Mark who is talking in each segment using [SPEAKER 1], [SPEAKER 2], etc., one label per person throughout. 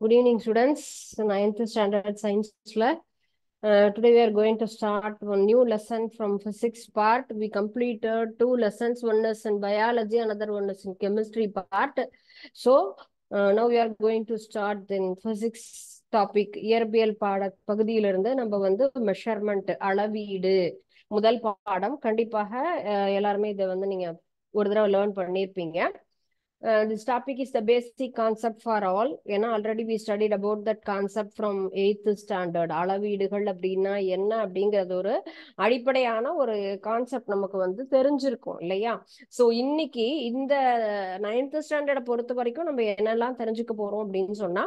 [SPEAKER 1] Good evening, students. Ninth standard science. Today we are going to start one new lesson from physics part. We completed two lessons. One is in biology, another one is in chemistry part. So now we are going to start in physics topic. இயற்பியல் பகுதியிலிருந்து நம்ம வந்து measurement அளவீடு முதல் பாடம். கண்டிப்பாக எல்லாருமே இதை வந்து நீங்க ஒரு தடவை லேர்ன் பண்ணியிருப்பீங்க. This topic is the basic concept for all. ஏன்னா already we studied about that concept from 8th standard. அளவீடுகள் அப்படின்னா என்ன அப்படிங்கிறது ஒரு அடிப்படையான ஒரு கான்செப்ட் நமக்கு வந்து தெரிஞ்சிருக்கும் இல்லையா? ஸோ இன்னைக்கு இந்த 9th ஸ்டாண்டர்டை பொறுத்த வரைக்கும் நம்ம என்னெல்லாம் தெரிஞ்சுக்க போறோம் அப்படின்னு சொன்னா,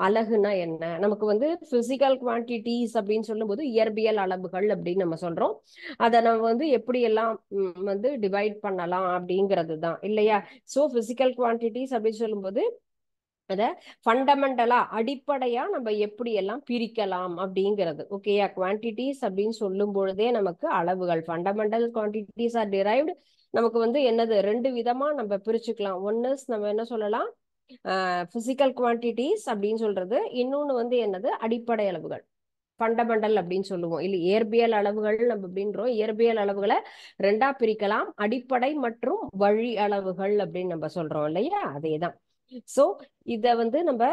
[SPEAKER 1] அலகுனா என்ன, நமக்கு வந்து பிசிக்கல் குவான்டிட்டிஸ் அப்படின்னு சொல்லும்போது இயற்பியல் அளவுகள் அப்படின்னு நம்ம சொல்றோம். அதை நம்ம வந்து எப்படி எல்லாம் வந்து டிவைட் பண்ணலாம் அப்படிங்கிறது தான் இல்லையா? ஸோ பிசிக்கல் குவான்டிட்டிஸ் அப்படின்னு சொல்லும்போது அத ஃபண்டமெண்டலா அடிப்படையா நம்ம எப்படி எல்லாம் பிரிக்கலாம் அப்படிங்கிறது. ஓகேயா? குவான்டிட்டிஸ் அப்படின்னு சொல்லும் பொழுதே நமக்கு அளவுகள் ஃபண்டமெண்டல் குவான்டிட்டிஸ் ஆர் டிரைவ்டு. நமக்கு வந்து என்னது ரெண்டு விதமா நம்ம பிரிச்சுக்கலாம். ஒன்னு நம்ம என்ன சொல்லலாம், பிசிக்கல் குவான்டிட்டிஸ் அப்படின்னு சொல்றது. இன்னொன்னு வந்து என்னது, அடிப்படை அளவுகள், ஃபண்டமெண்டல் அப்படின்னு சொல்லுவோம். இல்லை இயற்பியல் அளவுகள் நம்ம அப்படின்றோம். இயற்பியல் அளவுகளை ரெண்டா பிரிக்கலாம், அடிப்படை மற்றும் வழி அளவுகள் அப்படின்னு நம்ம சொல்றோம் இல்லையா? அதேதான். சோ இத வந்து நம்ம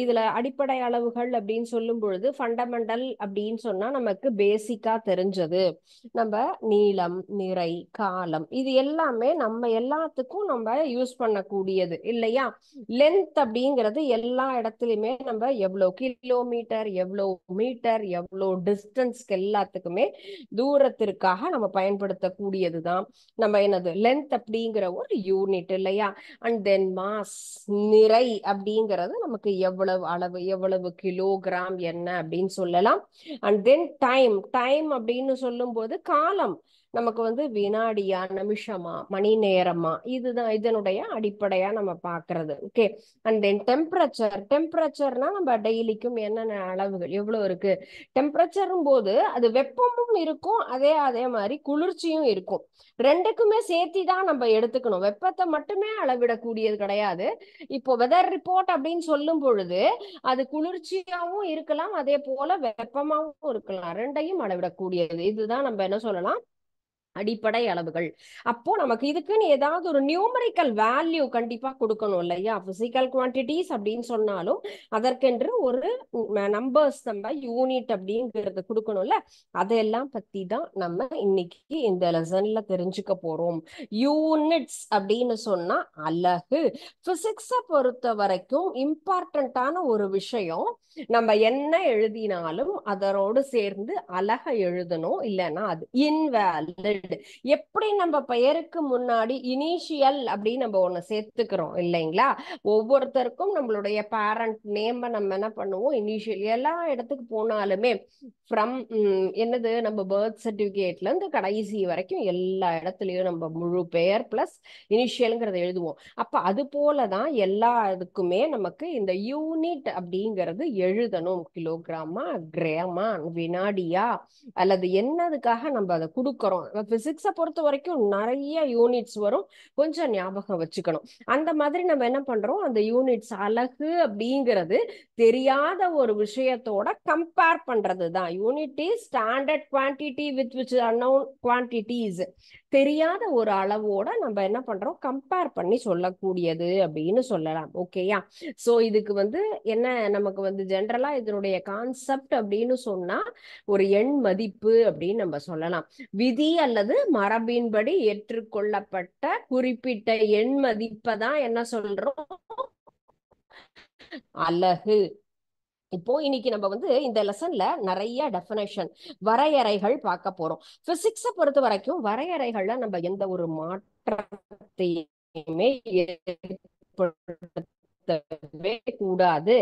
[SPEAKER 1] இதுல அடிப்படை அளவுகள் அப்படின்னு சொல்லும் பொழுது ஃபண்டமெண்டல் அப்படின்னு சொன்னா நமக்கு பேசிக்கா தெரிஞ்சது நம்ம நீளம், நிறை, காலம், இது எல்லாமே நம்ம எல்லாத்துக்கும் நம்ம யூஸ் பண்ணக்கூடியது இல்லையா? லென்த் அப்படிங்கிறது எல்லா இடத்துலயுமே நம்ம எவ்வளவு கிலோமீட்டர், எவ்வளவு மீட்டர், எவ்வளவு டிஸ்டன்ஸ்க்கு எல்லாத்துக்குமே தூரத்திற்காக நம்ம பயன்படுத்தக்கூடியதுதான் நம்ம என்னது லென்த் அப்படிங்கிற ஒரு யூனிட் இல்லையா? அண்ட் தென் மாஸ், நிறை அப்படிங்கிறது நமக்கு எவ்வளவு அளவு, எவ்வளவு கிலோகிராம் என்ன அப்படின்னு சொல்லலாம். அண்ட் தென் டைம், டைம் அப்படின்னு சொல்லும் போது காலம் நமக்கு வந்து வினாடியா, நிமிஷமா, மணி நேரமா, இதுதான் இதனுடைய அடிப்படையா நம்ம பாக்குறது. ஓகே. அண்ட் தென் டெம்பரேச்சர், டெம்பரேச்சர்னா நம்ம டெய்லிக்கும் என்னென்ன அளவுகள் எவ்வளவு இருக்கு. டெம்பரேச்சரும் போது அது வெப்பமும் இருக்கும், அதே மாதிரி குளிர்ச்சியும் இருக்கும். ரெண்டுக்குமே சேர்த்தி தான் நம்ம எடுத்துக்கணும். வெப்பத்தை மட்டுமே அளவிடக்கூடியது கிடையாது. இப்போ வெதர் ரிப்போர்ட் அப்படின்னு சொல்லும் பொழுது அது குளிர்ச்சியாவும் இருக்கலாம், அதே போல வெப்பமாவும் இருக்கலாம். ரெண்டையும் அளவிடக்கூடியது. இதுதான் நம்ம என்ன சொல்லலாம், அடிப்படை அளவுகள். அப்போ நமக்கு இதுக்குன்னு ஏதாவது ஒரு நியூமரிக்கல் வேல்யூ கண்டிப்பா கொடுக்கணும் இல்லையா? பிசிக்கல் குவான்டிட்டிஸ் அப்படின்னு சொன்னாலும் அதற்கென்று ஒரு நம்பர்ஸ், நம்ம யூனிட் அப்படிங்கிறது கொடுக்கணும்ல. அதையெல்லாம் பத்தி தான் நம்ம இன்னைக்கு இந்த லெசன்ல தெரிஞ்சுக்க போறோம். யூனிட்ஸ் அப்படின்னு சொன்னா அலகு. பிசிக்ஸை பொறுத்த வரைக்கும் இம்பார்ட்டன்டான ஒரு விஷயம், நம்ம என்ன எழுதினாலும் அதனோடு சேர்ந்து அலக எழுதணும், இல்லைன்னா அது இன்வேலிட். எப்படி நம்ம பெயருக்கு முன்னாடி இனிஷியல் அப்படின்னு நம்ம ஒண்ணு சேர்த்துக்கிறோம் இல்லைங்களா? ஒவ்வொருத்தருக்கும் நம்மளுடைய பேரண்ட் நேம் நம்ம என்ன பண்ணுவோம், இனிஷியல். எல்லா இடத்துக்கு போனாலுமே ஃப்ரம் என்னது, நம்ம பர்த் சர்டிபிகேட்ல இருந்து கடைசி வரைக்கும் எல்லா இடத்துலயும் நம்ம முழு பெயர் பிளஸ் இனிஷியல்ங்கிறத எழுதுவோம். அப்ப அது போலதான் எல்லா இதுக்குமே நமக்கு இந்த யூனிட் அப்படிங்கிறது எழுதணும். கிலோகிராமா, கிராமா, வினாடியா, அல்லது என்னதுக்காக நம்ம அதை கொடுக்கறோம். பிசிக்ஸை பொறுத்த வரைக்கும் நிறைய யூனிட்ஸ் வரும், கொஞ்சம் ஞாபகம் வச்சுக்கணும். அந்த மாதிரி நம்ம என்ன பண்றோம், அந்த யூனிட்ஸ் அலகு அப்படிங்கிறது தெரியாத ஒரு விஷயத்தோட கம்பேர் பண்றது தான். Unit is standard quantity with which unknown quantities. தெரியாத ஒரு அளவோட நம்ம என்ன பண்றோம், கம்பேர் பண்ணி சொல்லக்கூடியது அப்படின்னு சொல்லலாம். ஓகேயா? சோ இதுக்கு வந்து என்ன, நமக்கு வந்து ஜென்ரலா இதனுடைய கான்செப்ட் அப்படின்னு சொன்னா ஒரு எண் மதிப்பு அப்படின்னு நம்ம சொல்லலாம். விதி அல்லது மரபின்படி ஏற்றுக்கொள்ளப்பட்ட குறிப்பிட்ட எண் மதிப்பை தான் என்ன சொல்றோம், அலகு. இப்போ இன்னைக்கு நம்ம வந்து இந்த லெசன்ல நிறைய டெஃபினேஷன், வரையறைகள் பார்க்க போறோம். பிசிக்ஸை பொறுத்த வரைக்கும் வரையறைகள்ல நம்ம எந்த ஒரு மாற்றத்தையுமே கூடாது.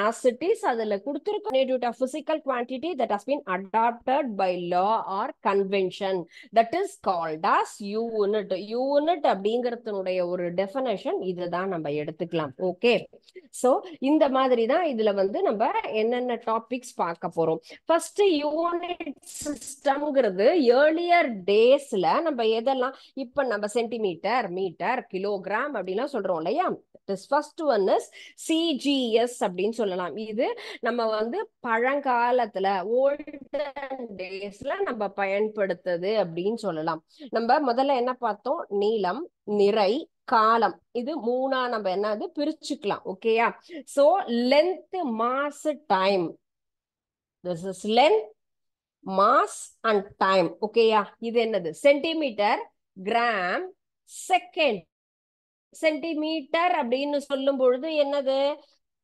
[SPEAKER 1] as it is அதுல கொடுத்திருக்க unit of physical quantity that has been adopted by law or convention, that is called as unit. unit அப்படிங்கறதுடைய ஒரு டெஃபினேஷன் இதுதான் நம்ம எடுத்துக்கலாம். ஓகே. சோ இந்த மாதிரி தான் இதுல வந்து நம்ம என்னென்ன டாபிக்ஸ் பார்க்க போறோம். ஃபர்ஸ்ட் யூனிட் சிஸ்டம்ங்கிறது ஏர்லியர் டேஸ்ல நம்ம எதெல்லாம், இப்ப நம்ம சென்டிமீட்டர், மீட்டர், கிலோகிராம் அப்படிலாம் சொல்றோம் இல்லையா? This first one is CG CGS அப்படின்னு சொல்லலாம். இது நம்ம வந்து பழங்காலத்துல ஓல்டன் டேஸ்ல நம்ம பயன்படுத்துது அப்படின்னு சொல்லலாம். நம்ம முதல்ல என்ன பார்த்தோம்? நீளம், நிறை, காலம். இது மூணா நம்ம என்னது பிரிச்சுக்கலாம். ஓகேயா? So length, mass, time. This is length, mass and time. ஓகேயா? இது என்னது? Centimetre, gram, second. சென்டிமீட்டர் அப்படின்னு சொல்லும் பொழுது என்னது?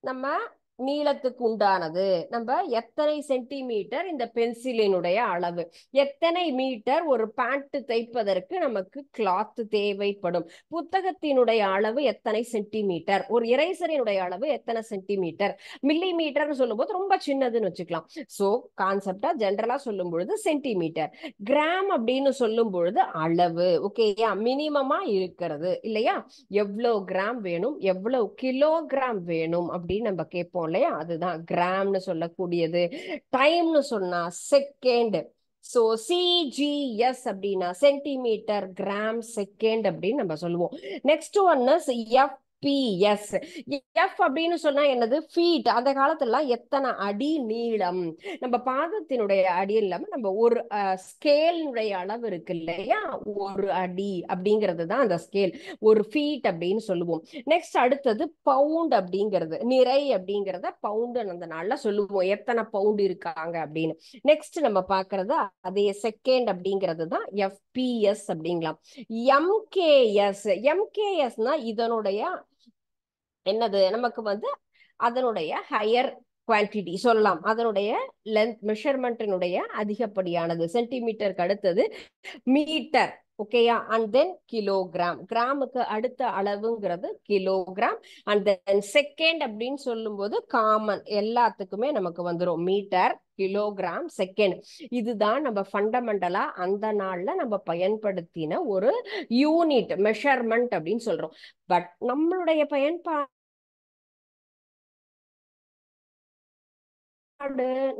[SPEAKER 1] நம்ம நீளத்துக்கு உண்டானது. நம்ம எத்தனை சென்டிமீட்டர் இந்த பென்சிலினுடைய அளவு, எத்தனை மீட்டர் ஒரு பேண்ட் தைப்பதற்கு நமக்கு கிளாத் தேவைப்படும், புத்தகத்தினுடைய அளவு எத்தனை சென்டிமீட்டர், ஒரு இறைசரினுடைய அளவு எத்தனை சென்டிமீட்டர், மில்லி மீட்டர்னு சொல்லும்போது ரொம்ப சின்னதுன்னு வச்சுக்கலாம். சோ கான்செப்டா ஜென்ரலா சொல்லும் பொழுது சென்டிமீட்டர். கிராம் அப்படின்னு சொல்லும் பொழுது அளவு. ஓகேயா? மினிமமா இருக்கிறது இல்லையா? எவ்வளவு கிராம் வேணும், எவ்வளவு கிலோகிராம் வேணும் அப்படின்னு நம்ம கேட்போம் இல்லையா? அதுதான் கிராம்னு சொல்லக்கூடியது. டைம்னு சொன்னா செகண்ட். சோ CGS அப்படின்னா சென்டிமீட்டர், கிராம், செகண்ட் அப்படின்னு நம்ம சொல்லுவோம். Next one is FPS. F அப்படின்னு சொன்னா என்னது? ஃபீட். அந்த காலத்துல எத்தனை அடி நீளம், நம்ம பாதத்தினுடைய அடி இல்லாம நம்ம ஒரு ஸ்கேலினுடைய அளவு இருக்கு இல்லையா? ஒரு அடி அப்படிங்கிறது தான் அந்த ஸ்கேல், ஒரு ஃபீட் அப்படின்னு சொல்லுவோம். நெக்ஸ்ட் அடுத்தது பவுண்ட் அப்படிங்கிறது, நிறை அப்படிங்கிறத பவுண்ட் அந்த நாள்ல சொல்லுவோம், எத்தனை பவுண்ட் இருக்காங்க அப்படின்னு. நெக்ஸ்ட் நம்ம பாக்குறது அதே செகண்ட் அப்படிங்கிறது தான் FPS அப்படிங்கலாம். MKS இதனுடைய என்னது? நமக்கு வந்து அதனுடைய ஹையர் குவான்டிட்டி சொல்லலாம், அதனுடைய லென்த் மெஷர்மெண்ட்டினுடைய அதிகப்படியானது. சென்டிமீட்டருக்கு அடுத்தது மீட்டர். ஓகேயா? And then kilogram. கிராமுக்கு அடுத்த அளவுங்கிறது கிலோகிராம். அண்ட் தென் செகண்ட் அப்படின்னு சொல்லும் போது காமன் எல்லாத்துக்குமே நமக்கு வந்துடும், மீட்டர், கிலோகிராம், செகண்ட். இதுதான் நம்ம ஃபண்டமெண்டலா அந்த நாள்ல நம்ம பயன்படுத்தின ஒரு யூனிட் மெஷர்மெண்ட் அப்படின்னு சொல்றோம். பட் நம்மளுடைய பயன்பாடு,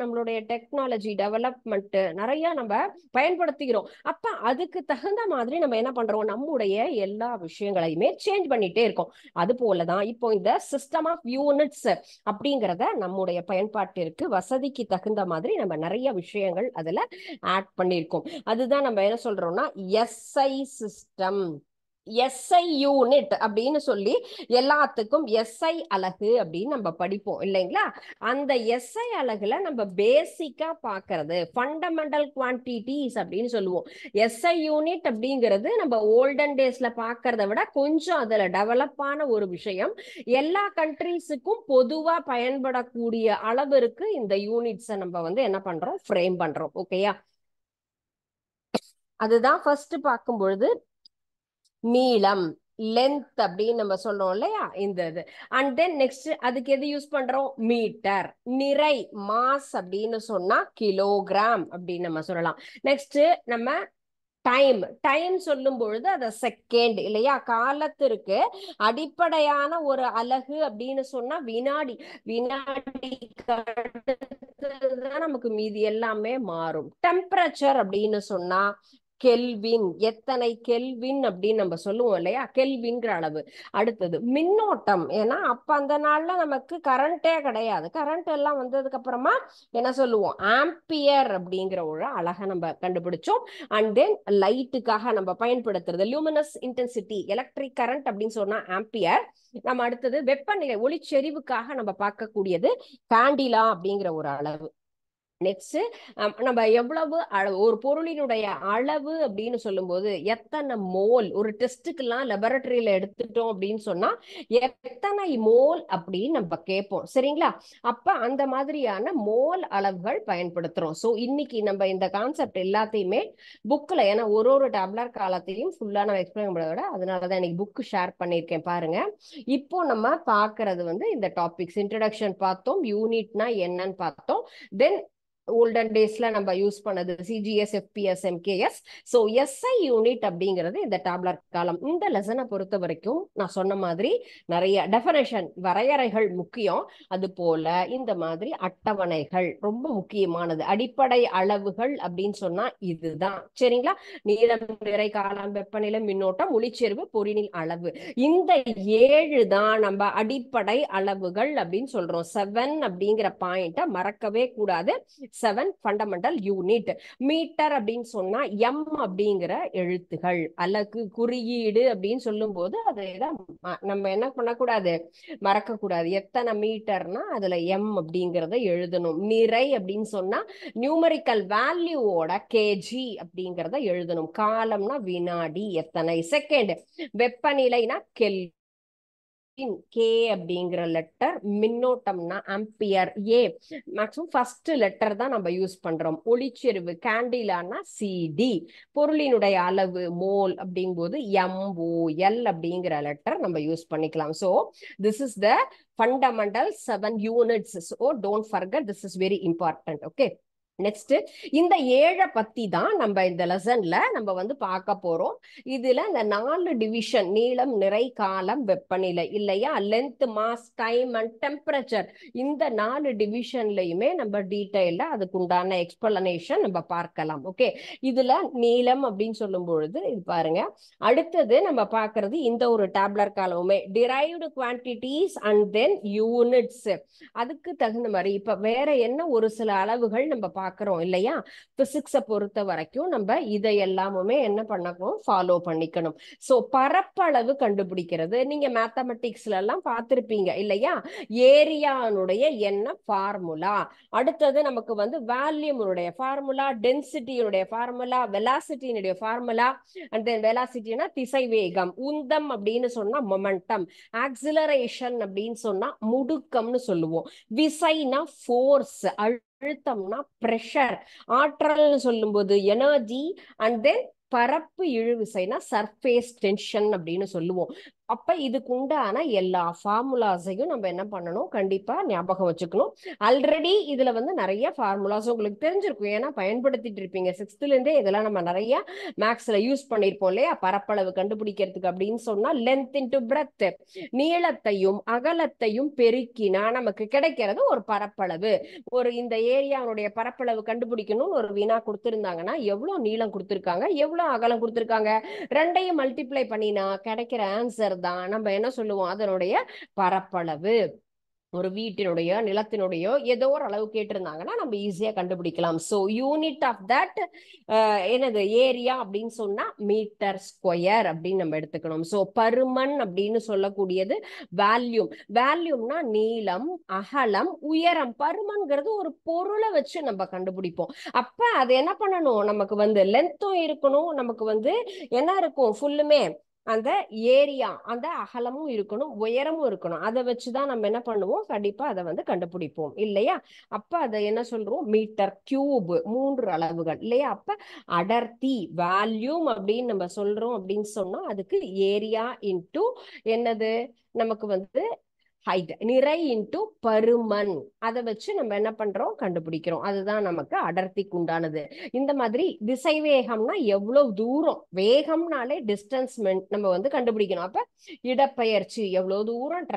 [SPEAKER 1] நம்மளுடைய டெக்னாலஜி டெவலப்மெண்ட் நிறைய நம்ம பயன்படுத்திக்கிறோம். அப்ப அதுக்கு தகுந்த மாதிரி நம்ம என்ன பண்றோம்? நம்முடைய எல்லா விஷயங்களையுமே சேஞ்ச் பண்ணிட்டே இருக்கோம். அது போலதான் இப்போ இந்த சிஸ்டம் ஆஃப் யூனிட்ஸ் அப்படிங்கிறத நம்முடைய பயன்பாட்டிற்கு வசதிக்கு தகுந்த மாதிரி நம்ம நிறைய விஷயங்கள் அதுல ஆட் பண்ணியிருக்கோம். அதுதான் நம்ம என்ன சொல்றோம்னா SI சிஸ்டம், SI யூனிட் அப்படின்னு சொல்லி எல்லாத்துக்கும் SI அலகு அப்படின்னு நம்ம படிப்போம் இல்லைங்களா? அந்த SI அலகுல நம்ம பேசிக்கா பாக்குறது ஃபண்டமெண்டல் குவான்டிட்டிஸ் அப்படின்னு சொல்லுவோம். SI யூனிட் அப்படிங்கிறது நம்ம ஓல்டன் டேஸ்ல பாக்குறத விட கொஞ்சம் அதுல டெவலப் ஆன ஒரு விஷயம். எல்லா கண்ட்ரீஸுக்கும் பொதுவா பயன்படக்கூடிய அளவிற்கு இந்த யூனிட்ஸை நம்ம வந்து என்ன பண்றோம்? ஃப்ரேம் பண்றோம். ஓகேயா? அதுதான் ஃபர்ஸ்ட் பார்க்கும் பொழுது நீளம், லென்த் அப்படின்னு நம்ம சொல்றோம் இல்லையா? இந்த இது. அண்ட் தென் நெக்ஸ்ட் அதுக்கு எது யூஸ் பண்றோம்? மீட்டர். நிறை, மாஸ் அப்படின்னு சொன்னா கிலோகிராம் அப்படின்னு நம்ம சொல்லலாம். நெக்ஸ்ட் நம்ம டைம். டைம் சொல்லும் பொழுது அத செகண்ட் இல்லையா? காலத்திற்கு அடிப்படையான ஒரு அலகு அப்படின்னு சொன்னா வினாடி. வினாடிக்கு அடுத்ததுதான் நமக்கு மீதி எல்லாமே மாறும். டெம்பரேச்சர் அப்படின்னு சொன்னா கெல்வின். எத்தனை கெல்வின் அப்படின்னு நம்ம சொல்லுவோம் இல்லையா? கெல்வின்ங்கிற அளவு. அடுத்தது மின்னோட்டம். ஏன்னா அப்ப அந்த நாள்ல நமக்கு கரண்டே கிடையாது. கரண்ட் எல்லாம் வந்ததுக்கு அப்புறமா என்ன சொல்லுவோம்? ஆம்பியர் அப்படிங்கிற ஒரு அழகை நம்ம கண்டுபிடிச்சோம். அண்ட் தென் லைட்டுக்காக நம்ம பயன்படுத்துறது லூமினஸ் இன்டென்சிட்டி, எலக்ட்ரிக் கரண்ட் அப்படின்னு சொன்னா ஆம்பியர். நம்ம அடுத்தது வெப்பநிலை, ஒளிச்செறிவுக்காக நம்ம பார்க்கக்கூடியது கேண்டிலா அப்படிங்கிற ஒரு அளவு. நெக்ஸ்ட் நம்ம எவ்வளவு அளவு, ஒரு பொருளினுடைய அளவு அப்படின்னு சொல்லும்போது எத்தனை மோல், ஒரு டெஸ்ட்டுக்கெல்லாம் லெபரட்டரியில எடுத்துட்டோம் அப்படின்னு சொன்னா எத்தனை மோல் அப்படின்னு நம்ம கேட்போம் சரிங்களா? அப்ப அந்த மாதிரியான மோல் அளவுகள் பயன்படுத்துறோம். ஸோ இன்னைக்கு நம்ம இந்த கான்செப்ட் எல்லாத்தையுமே புக்ல, ஏன்னா ஒரு டேப்லர் காலத்தையும் ஃபுல்லா நம்ம எக்ஸ்பிளைன் பண்ணத விட அதனாலதான் இன்னைக்கு புக் ஷேர் பண்ணியிருக்கேன் பாருங்க. இப்போ நம்ம பார்க்கறது வந்து இந்த டாபிக்ஸ் இன்ட்ரடக்ஷன் பார்த்தோம், யூனிட்னா என்னன்னு பார்த்தோம், தென் ஓல்டன் டேஸ்ல நம்ம யூஸ் பண்ணது CGS, FPS, MKS. So SI unit அப்படிங்கிறது இந்த டேப்லர் காலம். இந்த லெசனை பொறுத்த வரைக்கும் நான் சொன்ன மாதிரி நிறைய டெஃபனேஷன், வரையறைகள் முக்கியம். அது போல இந்த மாதிரி அட்டவணைகள் ரொம்ப முக்கியமானது. அடிப்படை அளவுகள் அப்படின்னு சொன்னா இதுதான், சரிங்களா? நீளம், நிறை, காலம், வெப்பநிலை, மின்னோட்டம், ஒளிச்செறிவு, பொறியியல் அளவு. இந்த 7 தான் நம்ம அடிப்படை அளவுகள் அப்படின்னு சொல்றோம். 7 அப்படிங்கிற பாயிண்ட மறக்கவே கூடாது. 7 ஃபண்டமெண்டல் யூனிட். மீட்டர் அப்படின்னு சொன்னா எம் அப்படிங்கிற எழுத்துகள், அலகு, குறியீடு அப்படின்னு சொல்லும் போது அதை நம்ம என்ன பண்ணக்கூடாது, மறக்க கூடாது. எத்தனை மீட்டர்னா அதுல எம் அப்படிங்கறத எழுதணும். நிறை அப்படின்னு சொன்னா நியூமரிக்கல் வேல்யூவோட கேஜி அப்படிங்கறத எழுதணும். காலம்னா வினாடி, எத்தனை செகண்ட். வெப்பநிலைனா கெல்வின், கே அப்படிங்கிற லெட்டர். மின்னோட்டம்னா ஆம்பியர், ஏ. மேக்ஸிமம் ஃபர்ஸ்ட் லெட்டர் தான் நம்ம யூஸ் பண்றோம். ஒளிச்செறிவு கேண்டிலானா சிடி. பொருளினுடைய அளவு மோல் அப்படிங்கும்போது எம்ஓஎல் அப்படிங்கிற லெட்டர் நம்ம யூஸ் பண்ணிக்கலாம். So this is the fundamental 7 units. So don't forget, this is very important. Okay, next இந்த 7 பத்தி தான் நம்ம இந்த லெசன்ல நம்ம வந்து பார்க்க போறோம். இதுல இந்த 4 டிவிஷன், நீளம், நிறை, காலம், வெப்பநிலை இல்லையா, length, mass, time and temperature, இந்த 4 டிவிஷன்லயுமே நம்ம டீடைல்ல அதுக்கு உண்டான எக்ஸ்பிளனேஷன் நம்ம பார்க்கலாம். ஓகே, இதுல நீளம் அப்படின்னு சொல்லும் பொழுது இது பாருங்க. அடுத்தது நம்ம பார்க்கிறது இந்த ஒரு டேப்லர் காலமுமே derived quantities and then units. அதுக்கு தகுந்த மாதிரி இப்ப வேற என்ன ஒரு சில அளவுகள் நம்ம பார்க்கிறோம் இல்லையா, பிசிக்ஸை பொறுத்த வரைக்கும் நம்ம இதை எல்லாமுமே என்ன பண்ணணும், ஃபாலோ பண்ணிக்கணும். சோ பரப்பளவு கண்டுபிடிக்கிறது நீங்க மேத்தமெட்டிக்ஸ்ல எல்லாம் பார்த்திருப்பீங்க இல்லையா, ஏரியானுடைய என்ன ஃபார்முலா. அடுத்தது நமக்கு வந்து வால்யூமுடைய ஃபார்முலா, டென்சிட்டியுடைய ஃபார்முலா, வெலாசிட்டியினுடைய ஃபார்முலா. அண்ட் தென் வெலாசிட்டினா திசைவேகம், உந்தம் அப்படின்னு சொன்னா மொமெண்டம், ஆக்சிலரேஷன் அப்படின்னு சொன்னா முடுக்கம்னு சொல்லுவோம், விசைனா ஃபோர்ஸ், அழுத்தம்னா பிரஷர், ஆற்றல்னு சொல்லும்போது எனர்ஜி, அண்ட் தென் பரப்பு இழுவிசைனா சர்ஃபேஸ் டென்ஷன் அப்படின்னு சொல்லுவோம். அப்ப இதுக்கு உண்டான எல்லா ஃபார்முலாஸையும் நம்ம என்ன பண்ணணும், கண்டிப்பா ஞாபகம் வச்சுக்கணும். ஆல்ரெடி இதுல வந்து நிறைய ஃபார்முலாஸ் உங்களுக்கு தெரிஞ்சிருக்கும், ஏன்னா பயன்படுத்திட்டு இருப்பீங்க. 6th இருந்தே இதெல்லாம் நம்ம நிறைய மேக்ஸ்ல யூஸ் பண்ணிருப்போம் இல்லையா. பரப்பளவு கண்டுபிடிக்கிறதுக்கு அப்படின்னு சொன்னா லென்த் இன்டு பிரெத், நீளத்தையும் அகலத்தையும் பெருக்கினா நமக்கு கிடைக்கிறது ஒரு பரப்பளவு. ஒரு இந்த ஏரியாவுடைய பரப்பளவு கண்டுபிடிக்கணும்னு ஒரு வினா கொடுத்திருந்தாங்கன்னா எவ்வளவு நீளம் கொடுத்திருக்காங்க, எவ்வளவு அகலம் கொடுத்திருக்காங்க, ரெண்டையும் மல்டிப்ளை பண்ணினா கிடைக்கிற ஆன்சர் தான் நம்ம என்ன சொல்லுவோம், அதனுடைய பரப்பளவு. ஒரு வீட்டினுடைய, நிலத்தினுடைய ஏதோ ஒரு அளவு கேட்டிருந்தாங்கன்னா நம்ம ஈஸியா கண்டுபிடிக்கலாம். சோ யூனிட் ஆஃப் தட் என்னது, ஏரியா அப்படின்னு சொன்னா மீட்டர் ஸ்கொயர் அப்படின்னு நம்ம எடுத்துக்கணும். சோ பருமன் அப்படின்னு சொல்லக்கூடியது வால்யூம். வால்யூம்னா நீளம், அகலம், உயரம். பருமன்கிறது ஒரு பொருளை வச்சு நம்ம கண்டுபிடிப்போம். அப்ப அது என்ன பண்ணணும், நமக்கு வந்து லென்த்தும் இருக்கணும், நமக்கு வந்து என்ன இருக்கும், ஃபுல்லுமே அந்த ஏரியா, அந்த அகலமும் இருக்கணும், உயரமும் இருக்கணும். அதை வச்சுதான் நம்ம என்ன பண்ணுவோம், கண்டிப்பா அதை வந்து கண்டுபிடிப்போம் இல்லையா. அப்ப அதை என்ன சொல்றோம், மீட்டர் கியூப், 3 அளவுகள் இல்லையா. அப்ப அடர்த்தி வால்யூம் அப்படின்னு நம்ம சொல்றோம் அப்படின்னு சொன்னா அதுக்கு ஏரியா இன்டு என்னது, நமக்கு வந்து ஹைட், நிறை இன்டு பருமன், அதை வச்சு நம்ம என்ன பண்றோம், கண்டுபிடிக்கிறோம். அதுதான் நமக்கு அடர்த்திக்கு உண்டானது. இந்த மாதிரி திசைவேகம்னா எவ்வளவு தூரம், வேகம்னாலே டிஸ்டன்ஸ் நம்ம வந்து கண்டுபிடிக்கணும். அப்ப இடப்பெயர்ச்சி எவ்வளவு தூரம்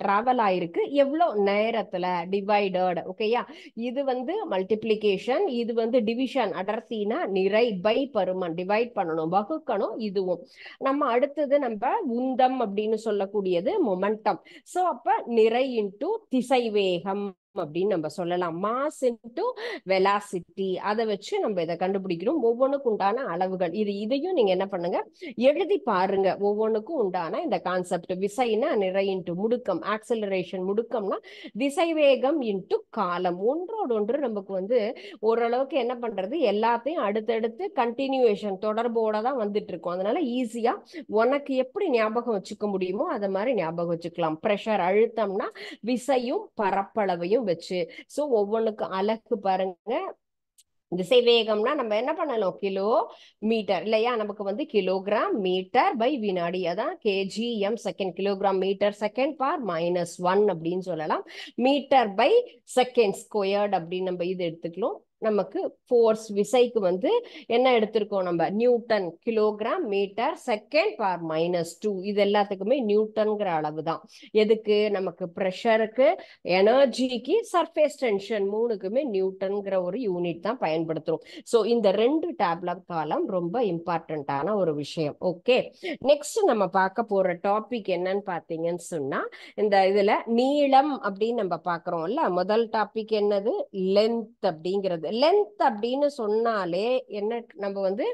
[SPEAKER 1] டிராவல் ஆயிருக்கு, எவ்வளவு நேரத்துல, டிவைடட். ஓகேயா, இது வந்து மல்டிப்ளிகேஷன், இது வந்து டிவிஷன். அடர்த்தினா நிறை பை பருமன், டிவைட் பண்ணணும், வகுக்கணும். இதுவும் நம்ம அடுத்தது நம்ம உந்தம் அப்படின்னு சொல்லக்கூடியது மொமெண்டம். சோ அப்ப நிறை இன்டு திசைவேகம் அப்படின்னு நம்ம சொல்லலாம். மாஸ் இன்டு வெலாசிட்டி, அதை வச்சு நம்ம இதை கண்டுபிடிக்கிறோம். ஒவ்வொன்றுக்கும் உண்டான அளவுகள் இதையும் நீங்க என்ன பண்ணுங்க, எழுதி பாருங்க. ஒவ்வொன்றுக்கும் உண்டான இந்த கான்செப்ட். விசைனா நிறை இன்டு முடுக்கம், ஆக்சிலரேஷன் முடுக்கம்னா திசைவேகம் இன்டு காலம். ஒன்றோடு ஒன்று நமக்கு வந்து ஓரளவுக்கு என்ன பண்றது, எல்லாத்தையும் அடுத்தடுத்து கண்டினியூவேஷன், தொடர்போட தான் வந்துட்டு இருக்கும். அதனால ஈஸியா உனக்கு எப்படி ஞாபகம் வச்சுக்க முடியுமோ அதை மாதிரி ஞாபகம் வச்சுக்கலாம். பிரஷர், அழுத்தம்னா விசையும் பரப்பளவையும் வச்சு. சோ ஒவ்வொன்றுக்கு அலகு பாருங்க, திசைவேகம்னா நம்ம என்ன பண்ணலாம், கிலோ மீட்டர் இல்லையா, நமக்கு வந்து கிலோகிராம் மீட்டர் பை வினாடி, அதான் kgm second, kilogram metre second power -1 அப்படின்னு சொல்லலாம். மீட்டர் பை செகண்ட் ஸ்கொயர்ட் அப்படின்னு நம்ம இது எடுத்துக்கலாம். நமக்கு ஃபோர்ஸ் விசைக்கு வந்து என்ன எடுத்திருக்கோம் நம்ம, நியூட்டன், கிலோகிராம் மீட்டர் செகண்ட் பார் -2, இது எல்லாத்துக்குமே நியூட்டன்ங்கிற அளவு தான். எதுக்கு, நமக்கு ப்ரெஷருக்கு, எனர்ஜிக்கு, சர்ஃபேஸ் டென்ஷன் மூணுக்குமே நியூட்டன்ங்கிற ஒரு யூனிட் தான் பயன்படுத்துறோம். ஸோ இந்த ரெண்டு டேப்லெட் காலம் ரொம்ப இம்பார்ட்டன்டான ஒரு விஷயம். ஓகே, நெக்ஸ்ட் நம்ம பார்க்க போற டாபிக் என்னன்னு பார்த்தீங்கன்னு சொன்னா, இந்த இதுல நீளம் அப்படின்னு நம்ம பார்க்கறோம்ல. முதல் டாபிக் என்னது, லென்த் அப்படிங்கிறது. லென்த் அப்படின்னு சொன்னாலே என்ன, நம்ம வந்து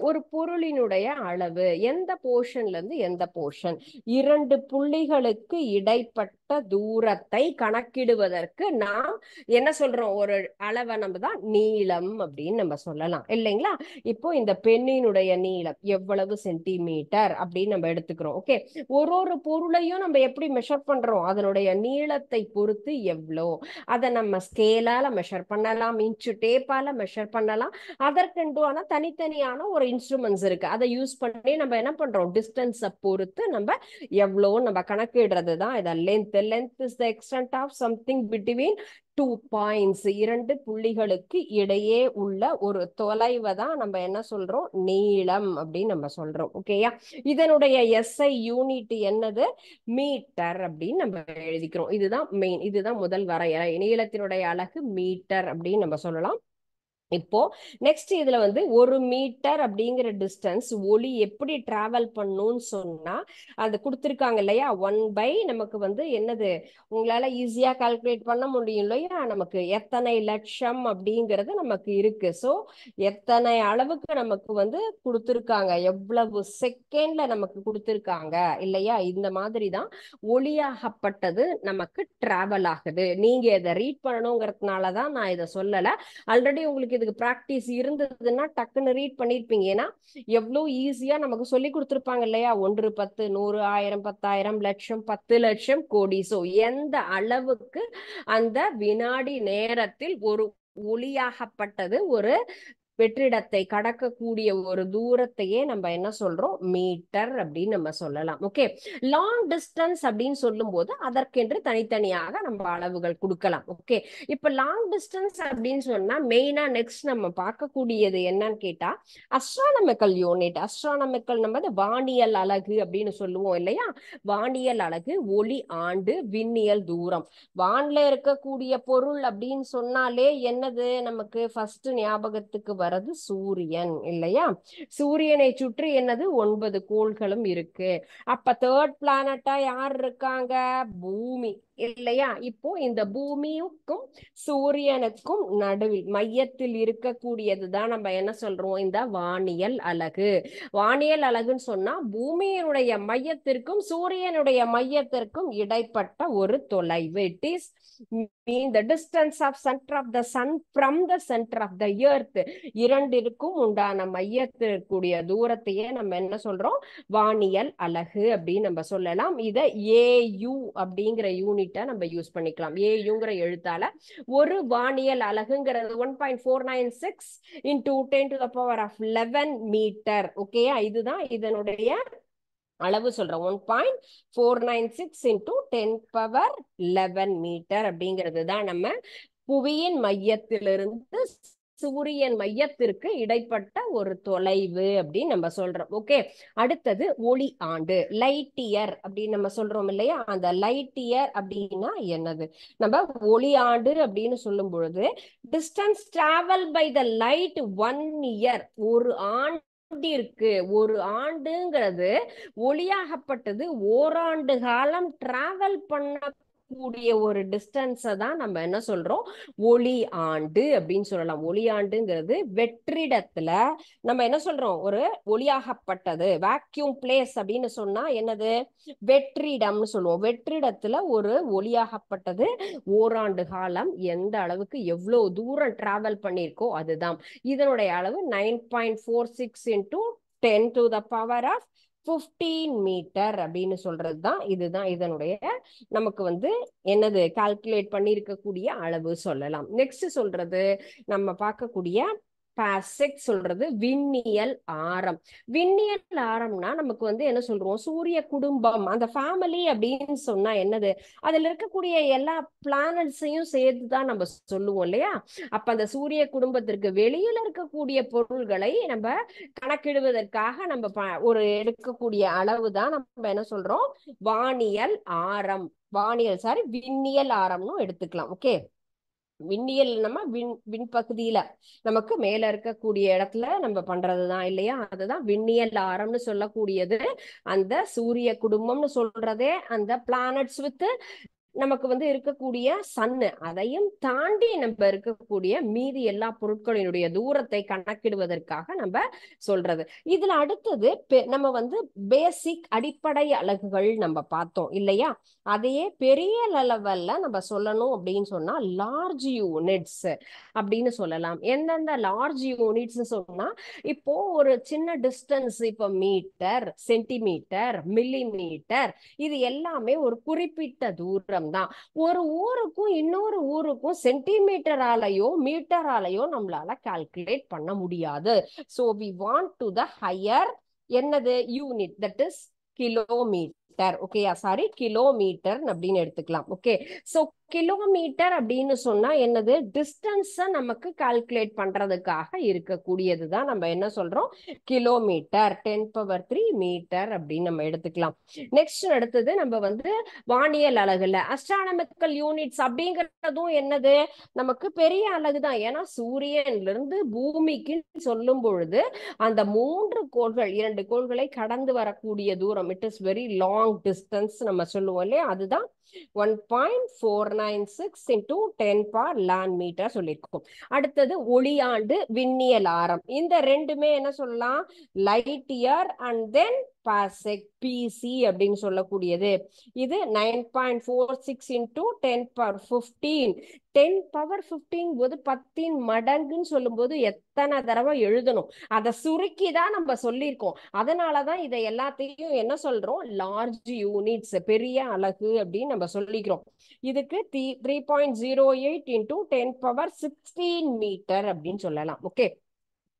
[SPEAKER 1] ஒரு பொருளினுடைய அளவு, எந்த போர்ஷன்ல இருந்து எந்த போர்ஷன், இரண்டு புள்ளிகளுக்கு இடைப்பட்ட தூரத்தை கணக்கிடுவதற்கு நாம் என்ன சொல்றோம், ஒரு அளவை நம்ம தான் நீளம் அப்படின்னு நம்ம சொல்லலாம் இல்லைங்களா. இப்போ இந்த பெண்ணினுடைய நீளம் எவ்வளவு சென்டிமீட்டர் அப்படின்னு நம்ம எடுத்துக்கிறோம். ஓகே, ஒரு பொருளையும் நம்ம எப்படி மெஷர் பண்றோம், அதனுடைய நீளத்தை பொறுத்து எவ்வளோ, அதை நம்ம ஸ்கேலால மெஷர் பண்ணலாம், இன்ச்சு டேப்பால மெஷர் பண்ணலாம். அதற்கென்றான தனித்தனியான ஒரு இன்ஸ்ட்ருமெண்ட்ஸ் இருக்கு, அதை யூஸ் பண்ணி நம்ம என்ன பண்றோம், டிஸ்டன்ஸை பொறுத்து நம்ம எவ்வளோ நம்ம கணக்கிடுறது தான் இதை length. Length is the extent of something between two points, இரண்டு புள்ளிகளுக்கு இடையே உள்ள ஒரு தொலைவை தான் நம்ம என்ன சொல்றோம், நீளம் அப்படின்னு நம்ம சொல்றோம். ஓகேயா, இதனுடைய SI யூனிட் என்னது, மீட்டர் அப்படின்னு நம்ம எழுதிக்கிறோம். இதுதான் மெயின், இதுதான் முதல் வரையறை. நீளத்தினுடைய அலகு மீட்டர் அப்படின்னு நம்ம சொல்லலாம். இப்போ நெக்ஸ்ட் இதுல வந்து ஒரு மீட்டர் அப்படிங்கிற டிஸ்டன்ஸ் ஒளி எப்படி டிராவல் பண்ணும்னு சொன்னா, அது கொடுத்துருக்காங்க இல்லையா, 1 நமக்கு வந்து என்னது, உங்களால ஈஸியா கால்குலேட் பண்ண முடியும் இல்லையா, நமக்கு எத்தனை லட்சம் அப்படிங்கிறது நமக்கு இருக்கு. ஸோ எத்தனை அளவுக்கு நமக்கு வந்து கொடுத்துருக்காங்க, எவ்வளவு செகண்ட்ல நமக்கு கொடுத்துருக்காங்க இல்லையா, இந்த மாதிரி தான் ஒளியாகப்பட்டது நமக்கு டிராவல் ஆகுது. நீங்க இதை ரீட் பண்ணணுங்கிறதுனால தான் நான் இதை சொல்லலை. ஆல்ரெடி உங்களுக்கு இதுக்கு பிராக்டிஸ் இருந்ததுன்னா டக்குன்னு ரீட் பண்ணிருப்பீங்க. ஏன்னா எவ்வளவு ஈஸியா நமக்கு சொல்லி கொடுத்துருப்பாங்க இல்லையா, 1, 10, 100, 1000, 10,000, லட்சம், 10 லட்சம், கோடி. சோ எந்த அளவுக்கு அந்த வினாடி நேரத்தில் ஒரு ஒளியாகப்பட்டது ஒரு வெற்றிடத்தை கடக்கக்கூடிய ஒரு தூரத்தையே நம்ம என்ன சொல்றோம், மீட்டர் அப்படின்னு நம்ம சொல்லலாம். ஓகே, லாங் டிஸ்டன்ஸ் அப்படின்னு சொல்லும் போது அதற்கென்று தனித்தனியாக நம்ம அளவுகள் கொடுக்கலாம். ஓகே, இப்ப லாங் டிஸ்டன்ஸ் அப்படின்னு சொன்னா மெயினா நெக்ஸ்ட் நம்ம பார்க்கக்கூடியது என்னன்னு கேட்டா, அஸ்ட்ரானமிக்கல் யூனிட். அஸ்ட்ரானமிக்கல் நம்ம வானியல் அலகு அப்படின்னு சொல்லுவோம் இல்லையா. வானியல் அலகு ஒளி ஆண்டு, விண்ணியல் தூரம். வான்ல இருக்கக்கூடிய பொருள் அப்படின்னு சொன்னாலே என்னது, நமக்கு ஃபர்ஸ்ட் ஞாபகத்துக்கு வரது சூரியன் இல்லையா. சூரியனை சுற்றி என்னது 9 கோள்களும் இருக்கு. அப்ப தேர்ட் பிளானட்டா யார் இருக்காங்க, பூமி இல்லையா. இப்போ இந்த பூமிக்கும் சூரியனுக்கும் நடுவில் மையத்தில் இருக்கக்கூடியது தான் நம்ம என்ன சொல்றோம், இந்த வானியல் அலகு. வானியல் அலகுன்னு சொன்னா பூமியினுடைய மையத்திற்கும் சூரியனுடைய மையத்திற்கும் இடைப்பட்ட ஒரு தொலைவு. It is mean the distance of center of the sun from the center of the earth. இரண்டிற்கும் உண்டான மையத்திற்குரிய தூரத்தையே நம்ம என்ன சொல்றோம், வானியல் அலகு அப்படின்னு நம்ம சொல்லலாம். இத AU அப்படிங்கிற யூனிட்டை நம்ம யூஸ் பண்ணிக்கலாம். AUங்கிற எழுத்தால ஒரு வானியல் அலகுங்கிறது 1.496 into 10 to the power of 11 metre. ஓகேயா, இதுதான் இதனுடைய அளவு சொல்றோம். 1.496 into 10^11 மீட்டர் அப்படிங்கிறது தான் நம்ம புவியின் மையத்திலிருந்து சூரியன் மையத்திற்கு இடைப்பட்ட ஒரு தொலைவு அப்படின்னு நம்ம சொல்றோம். ஓகே, அடுத்தது ஒளி ஆண்டு, லைட் இயர் அப்படின்னு நம்ம சொல்றோம் இல்லையா. அந்த லைட் இயர் அப்படின்னா என்னது, நம்ம ஒளி ஆண்டு அப்படின்னு சொல்லும் பொழுது distance travel by the light 1 year, ஒரு ஆண்டிற்கு, ஒரு ஆண்டுங்கிறது ஒளியாகப்பட்டது ஓராண்டு காலம் டிராவல் பண்ண கூடிய ஒரு டிஸ்டன்ஸை தான் நம்ம என்ன சொல்றோம், ஒளி ஆண்டு அப்படின்னு சொல்லலாம். ஒளி ஆண்டுங்கிறது வெற்றிடத்துல நம்ம என்ன சொல்றோம், ஒரு ஒளியாகப்பட்டது வேக்யூம் பிளேஸ் அப்படின்னு சொன்னா என்னது, வெற்றிடம்னு சொல்லுவோம். வெற்றிடத்துல ஒரு ஒளியாகப்பட்டது ஓராண்டு காலம் எந்த அளவுக்கு எவ்வளவு தூரம் டிராவல் பண்ணியிருக்கோ அதுதான். இதனுடைய அளவு 9.46 into 10 to the power of 15 metre அப்படின்னு சொல்றதுதான் இதுதான் இதனுடைய நமக்கு என்னது கால்குலேட் பண்ணி இருக்கக்கூடிய அளவு சொல்லலாம். நெக்ஸ்ட் சொல்றது நம்ம பார்க்கக்கூடிய பாசெக் சொல்றது விண்ணியல் ஆரம். விண்ணியல் ஆரம்னா நமக்கு என்ன சொல்றோம், சூரிய குடும்பம் அந்த ஃபேமிலி அப்படின்னு சொன்னா என்னது, அதுல இருக்கக்கூடிய எல்லா பிளானட்ஸையும் சேர்த்துதான் நம்ம சொல்லுவோம் இல்லையா. அப்ப அந்த சூரிய குடும்பத்திற்கு வெளியில இருக்கக்கூடிய பொருள்களை நம்ம கணக்கிடுவதற்காக நம்ம ஒரு எடுக்கக்கூடிய அளவு தான் நம்ம என்ன சொல்றோம், வானியல் ஆரம். வானியல் சாரி விண்ணியல் ஆரம்னு எடுத்துக்கலாம். ஓகே, விண்ணியல் நம்ம விண்பகுதியில நமக்கு மேல இருக்கக்கூடிய இடத்துல நம்ம பண்றதுதான் இல்லையா, அதுதான் விண்ணியல் ஆரம்னு சொல்லக்கூடியது. அந்த சூரிய குடும்பம்னு சொல்றதே அந்த பிளானட்ஸ் வித் நமக்கு இருக்கக்கூடிய சன்னு, அதையும் தாண்டி நம்ம இருக்கக்கூடிய மீதி எல்லா பொருட்களினுடைய தூரத்தை கணக்கிடுவதற்காக நம்ம சொல்றது. இதுல அடுத்தது நம்ம பேசிக் அடிப்படை அலகுகள் நம்ம பார்த்தோம் இல்லையா. அதையே பெரிய லெவல்ல நம்ம சொல்லணும் அப்படின்னு சொன்னா லார்ஜ் யூனிட்ஸ் அப்படின்னு சொல்லலாம். எந்தெந்த லார்ஜ் யூனிட்ஸ் சொன்னா, இப்போ ஒரு சின்ன டிஸ்டன்ஸ், இப்போ மீட்டர், சென்டிமீட்டர், மில்லிமீட்டர், இது எல்லாமே ஒரு குறிப்பிட்ட தூரம் தான். ஒரு ஊருக்கும் இன்னொரு ஊருக்கும் சென்டிமீட்டராலையோ மீட்டராலையோ நம்மளால கால்குலேட் பண்ண முடியாது. So we want to the higher என்னது யூனிட், தட் இஸ் கிலோமீட்டர். ஓகேயா, சாரி கிலோமீட்டர் அப்படின்னு எடுத்துக்கலாம். ஓகே, சோ கிலோமீட்டர் அப்படின்னு சொன்னா என்னது, டிஸ்டன்ஸ நமக்கு கால்குலேட் பண்றதுக்காக இருக்கக்கூடியதுதான் நம்ம என்ன சொல்றோம், கிலோமீட்டர். 10⁻³ மீட்டர் அப்படின்னு நம்ம எடுத்துக்கலாம். நெக்ஸ்ட் அடுத்தது நம்ம வானியல் அலகுல அஸ்ட்ரானமிக்கல் யூனிட்ஸ் அப்படிங்கறதும் என்னது, நமக்கு பெரிய அலகு தான். ஏன்னா சூரியன்ல இருந்து பூமிக்கு சொல்லும் பொழுது அந்த 3 கோள்கள், 2 கோள்களை கடந்து வரக்கூடிய தூரம், it is very long distance நம்ம சொல்லுவோம் இல்லையா, அதுதான் 1.496 into 10⁻11 மீட்டர் சொல்லியிருக்கோம். அடுத்தது ஒளியாண்டு விண்ணியல் ஆரம். இந்த ரெண்டுமே என்ன சொல்லலாம், light year and then parsec, PC அப்படின்னு சொல்லக்கூடியது. இது 9.46 into 10⁻15. 10⁻15 போது 10 மடங்குன்னு சொல்லும் போது எத்தனை தடவை எழுதணும், அதை சுருக்கிதான் நம்ம சொல்லியிருக்கோம். அதனாலதான் இதை எல்லாத்தையும் என்ன சொல்றோம், லார்ஜ் யூனிட்ஸ், பெரிய அலகு அப்படின்னு நம்ம சொல்லிக்கிறோம். இதுக்கு 3.08 into 10⁻16 மீட்டர் அப்படின்னு சொல்லலாம். ஓகே,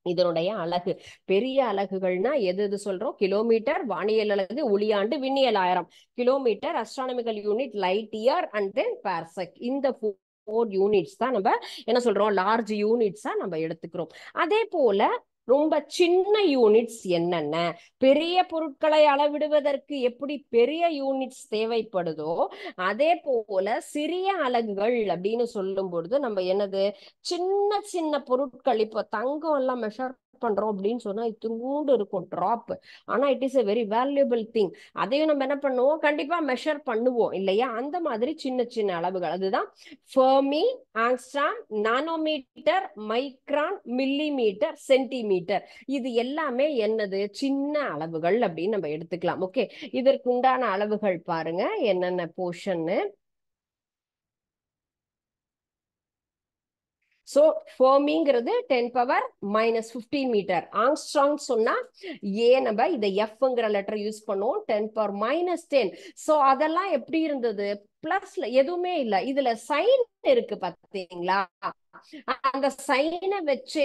[SPEAKER 1] இதனுடைய அலகு. பெரிய அலகுகள்னா எது சொல்றோம், கிலோமீட்டர், வானியல் அலகு, ஒளியாண்டு, விண்ணியல் ஆயிரம். Kilometre, astronomical unit, light year and then parsec. இந்த 4 யூனிட்ஸ் தான் நம்ம என்ன சொல்றோம், லார்ஜ் யூனிட்ஸா நம்ம எடுத்துக்கிறோம். அதே போல ரொம்ப சின்ன யூனிட்ஸ் என்னென்ன, பெரிய பொருட்களை அளவிடுவதற்கு எப்படி பெரிய யூனிட்ஸ் தேவைப்படுதோ அதே போல சிறிய அலகுகள் அப்படின்னு சொல்லும் பொழுது நம்ம என்னது, சின்ன சின்ன பொருட்கள், இப்போ தங்கம் எல்லாம் மெஷர் பண்றோம் அப்படின்னு சொன்னா இத்துங்கூண்டு இருக்கும் டிராப், ஆனா it is a very valuable thing. அதையும் நம்ம என்ன பண்ணுவோம், கண்டிப்பா மெஷர் பண்ணுவோம் இல்லையா. அந்த மாதிரி சின்ன சின்ன அளவுகள், அதுதான் Fermi, angstrom, nanometre, micron, millimetre, centimetre. இது எல்லாமே என்னது, சின்ன அளவுகள் அப்படின்னு நம்ம எடுத்துக்கலாம். ஓகே, இதற்கு உண்டான அளவுகள் பாருங்க என்னென்ன போர்ஷன்னு. சோ ஃபெர்மிங்கிறது 10⁻−15 மீட்டர். ஆங்ஸ்ட்ராங் சொன்னா ஏ, நம்ம இதை எஃப்ங்கிற லெட்டர் யூஸ் பண்ணுவோம், 10⁻−10. சோ அதெல்லாம் எப்படி இருந்தது, பிளஸ்ல எதுவுமே இல்ல, இதுல சைன் இருக்கு பாத்தீங்களா, அந்த சைனை வச்சே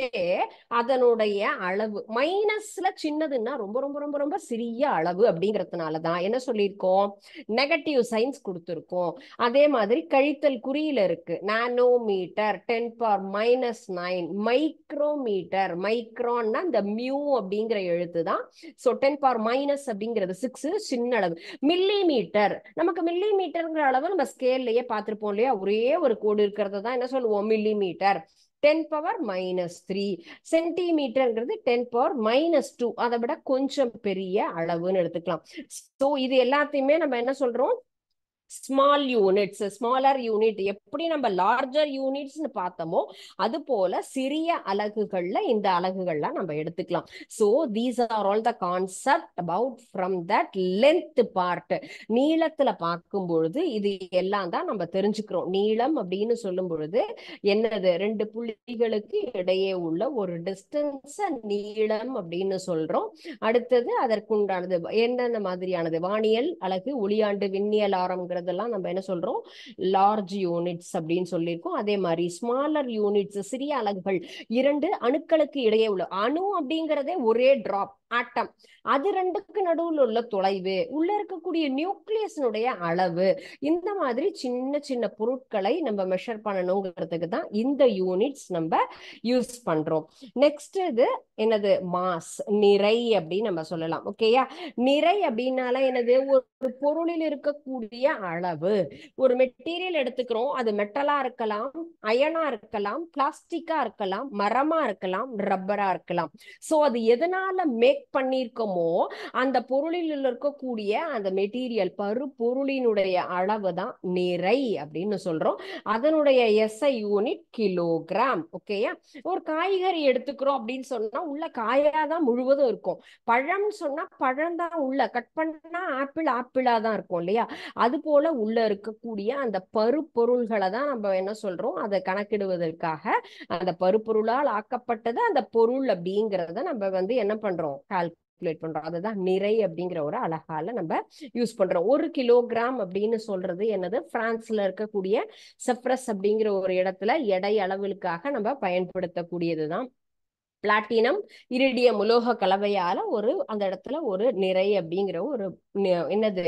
[SPEAKER 1] அதனுடைய அளவு மைனஸ்ல சின்னதுன்னா ரொம்ப ரொம்ப ரொம்ப ரொம்ப சிறிய அளவு அப்படிங்கறதுனாலதான் என்ன சொல்லியிருக்கோம், நெகட்டிவ் சைன்ஸ் கொடுத்திருக்கோம். அதே மாதிரி கழித்தல் குறியில இருக்கு, நானோமீட்டர் 10⁻−9, மைக்ரோமீட்டர், மைக்ரான்னா இந்த மியூ அப்படிங்கிற எழுத்து தான். சோ 10⁻- அப்படிங்கிறது 6, சின்ன அளவு. மில்லிமீட்டர், நமக்கு மில்லிமீட்டர்ங்கிற அளவு நம்ம ஸ்கேல்லயே பார்த்திருப்போம் இல்லையா, ஒரே ஒரு கோடு இருக்கிறது தான் என்ன சொல்லுவோம், மில்லிமீட்டர். 10⁻−3. சென்டிமீட்டர்ங்கிறது 10⁻−2, அதை விட கொஞ்சம் பெரிய அளவுன்னு எடுத்துக்கலாம். சோ இது எல்லாத்தையுமே நம்ம என்ன சொல்றோம், ஸ்மால் யூனிட்ஸ், ஸ்மாலர் யூனிட். எப்படி நம்ம லார்ஜர் யூனிட்ஸ்னு பார்த்தோமோ அது போல சிறிய அலகுகள்ல இந்த அலகுகள்லாம் நம்ம எடுத்துக்கலாம். So these are all the concept about from that length part. நீளத்துல பார்க்கும் பொழுது இது எல்லாம் தான் நம்ம தெரிஞ்சுக்கிறோம். நீளம் அப்படின்னு சொல்லும் பொழுது என்னது, ரெண்டு புள்ளிகளுக்கு இடையே உள்ள ஒரு டிஸ்டன்ஸ் நீளம் அப்படின்னு சொல்றோம். அடுத்தது அதற்குண்டானது என்னென்ன மாதிரியானது, வானியல் அலகு, ஒளியாண்டு, விண்ணியல் ஆரம்ங்கிறதெல்லாம் நம்ம என்ன சொல்றோம், லார்ஜ் யூனிட்ஸ் அப்படின்னு சொல்லியிருக்கோம். அதே மாதிரி ஸ்மாலர் யூனிட்ஸ், சிறிய அலகுகள், இரண்டு அணுக்களுக்கு இடையே உள்ள, அணு அப்படிங்கிறதே ஒரே டிராப் ஆட்டம், அது ரெண்டுக்கு நடுவில் உள்ள தொலைவு, உள்ள இருக்கக்கூடிய நியூக்ளியஸினுடைய அளவு, இந்த மாதிரி சின்ன சின்ன பொருட்களை நம்ம மெஷர் பண்ணணுங்கிறதுக்கு தான் இந்த யூனிட்ஸ் நம்ம யூஸ் பண்றோம். நெக்ஸ்ட் இது என்னது, மாஸ், நிறை அப்படின்னு நம்ம சொல்லலாம். ஓகேயா? நிறை அப்படின்னால என்னது, ஒரு பொருளில் இருக்கக்கூடிய அளவு. ஒரு மெட்டீரியல் எடுத்துக்கிறோம், அது மெட்டலா இருக்கலாம், அயனா இருக்கலாம், பிளாஸ்டிக்கா இருக்கலாம், மரமா இருக்கலாம், ரப்பரா இருக்கலாம். சோ அது எதனால மேக் பண்ணிருக்கோமோ அந்த பொருளில் இருக்கக்கூடிய அந்த மெட்டீரியல் பருப்பொருளினுடைய அளவு தான் நிறை அப்படின்னு சொல்றோம். அதனுடைய எஸ்ஐ யூனிட் கிலோகிராம். ஓகேயா? ஒரு காய்கறி எடுத்துக்கிறோம் அப்படின்னு சொன்னா உள்ள காயாதான் முழுவதும் இருக்கும். பழம் சொன்னா பழம் தான் உள்ள, கட் பண்ணா ஆப்பிள் ஆப்பிளா தான் இருக்கும் இல்லையா? அது போல உள்ள இருக்கக்கூடிய அந்த பருப்பொருள்களை தான் நம்ம என்ன சொல்றோம், அதை கணக்கிடுவதற்காக அந்த பருப்பொருளால் ஆக்கப்பட்டது அந்த பொருள் அப்படிங்கிறத நம்ம என்ன பண்றோம், கால்குலேட் பண்றோம். அதுதான் நிறை அப்படிங்கிற ஒரு அழகால நம்ம யூஸ் பண்றோம். ஒரு கிலோகிராம் அப்படின்னு சொல்றது என்னது, பிரான்ஸ்ல இருக்கக்கூடிய செப்ரஸ் அப்படிங்கிற ஒரு இடத்துல எடை அளவுக்காக நம்ம பயன்படுத்தக்கூடியதுதான். பிளாட்டினம் இரிடியம் உலோக கலவையால அந்த இடத்துல ஒரு நிறை அப்படிங்கிற ஒரு என்னது,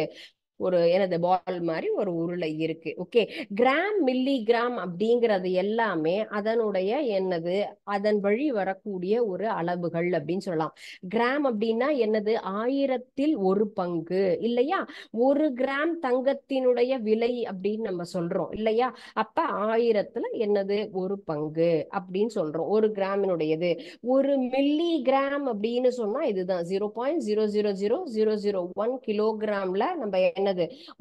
[SPEAKER 1] எனது பால் மாதிரி ஒரு உருளை இருக்கு. ஓகே, கிராம் மில்லி கிராம் அப்படிங்கிறது எல்லாமே அதனுடைய என்னது, அதன் வழி வரக்கூடிய ஒரு அளவுகள் அப்படின்னு சொல்லலாம். கிராம் அப்படின்னா என்னது, 1000ல் ஒரு பங்கு இல்லையா? ஒரு கிராம் தங்கத்தினுடைய விலை அப்படின்னு நம்ம சொல்றோம் இல்லையா? அப்ப 1000ல் என்னது, ஒரு பங்கு அப்படின்னு சொல்றோம், ஒரு கிராமினுடையது. ஒரு மில்லி கிராம் அப்படின்னு சொன்னா இதுதான் 0.0000001 கிலோகிராம்ல நம்ம என்னது,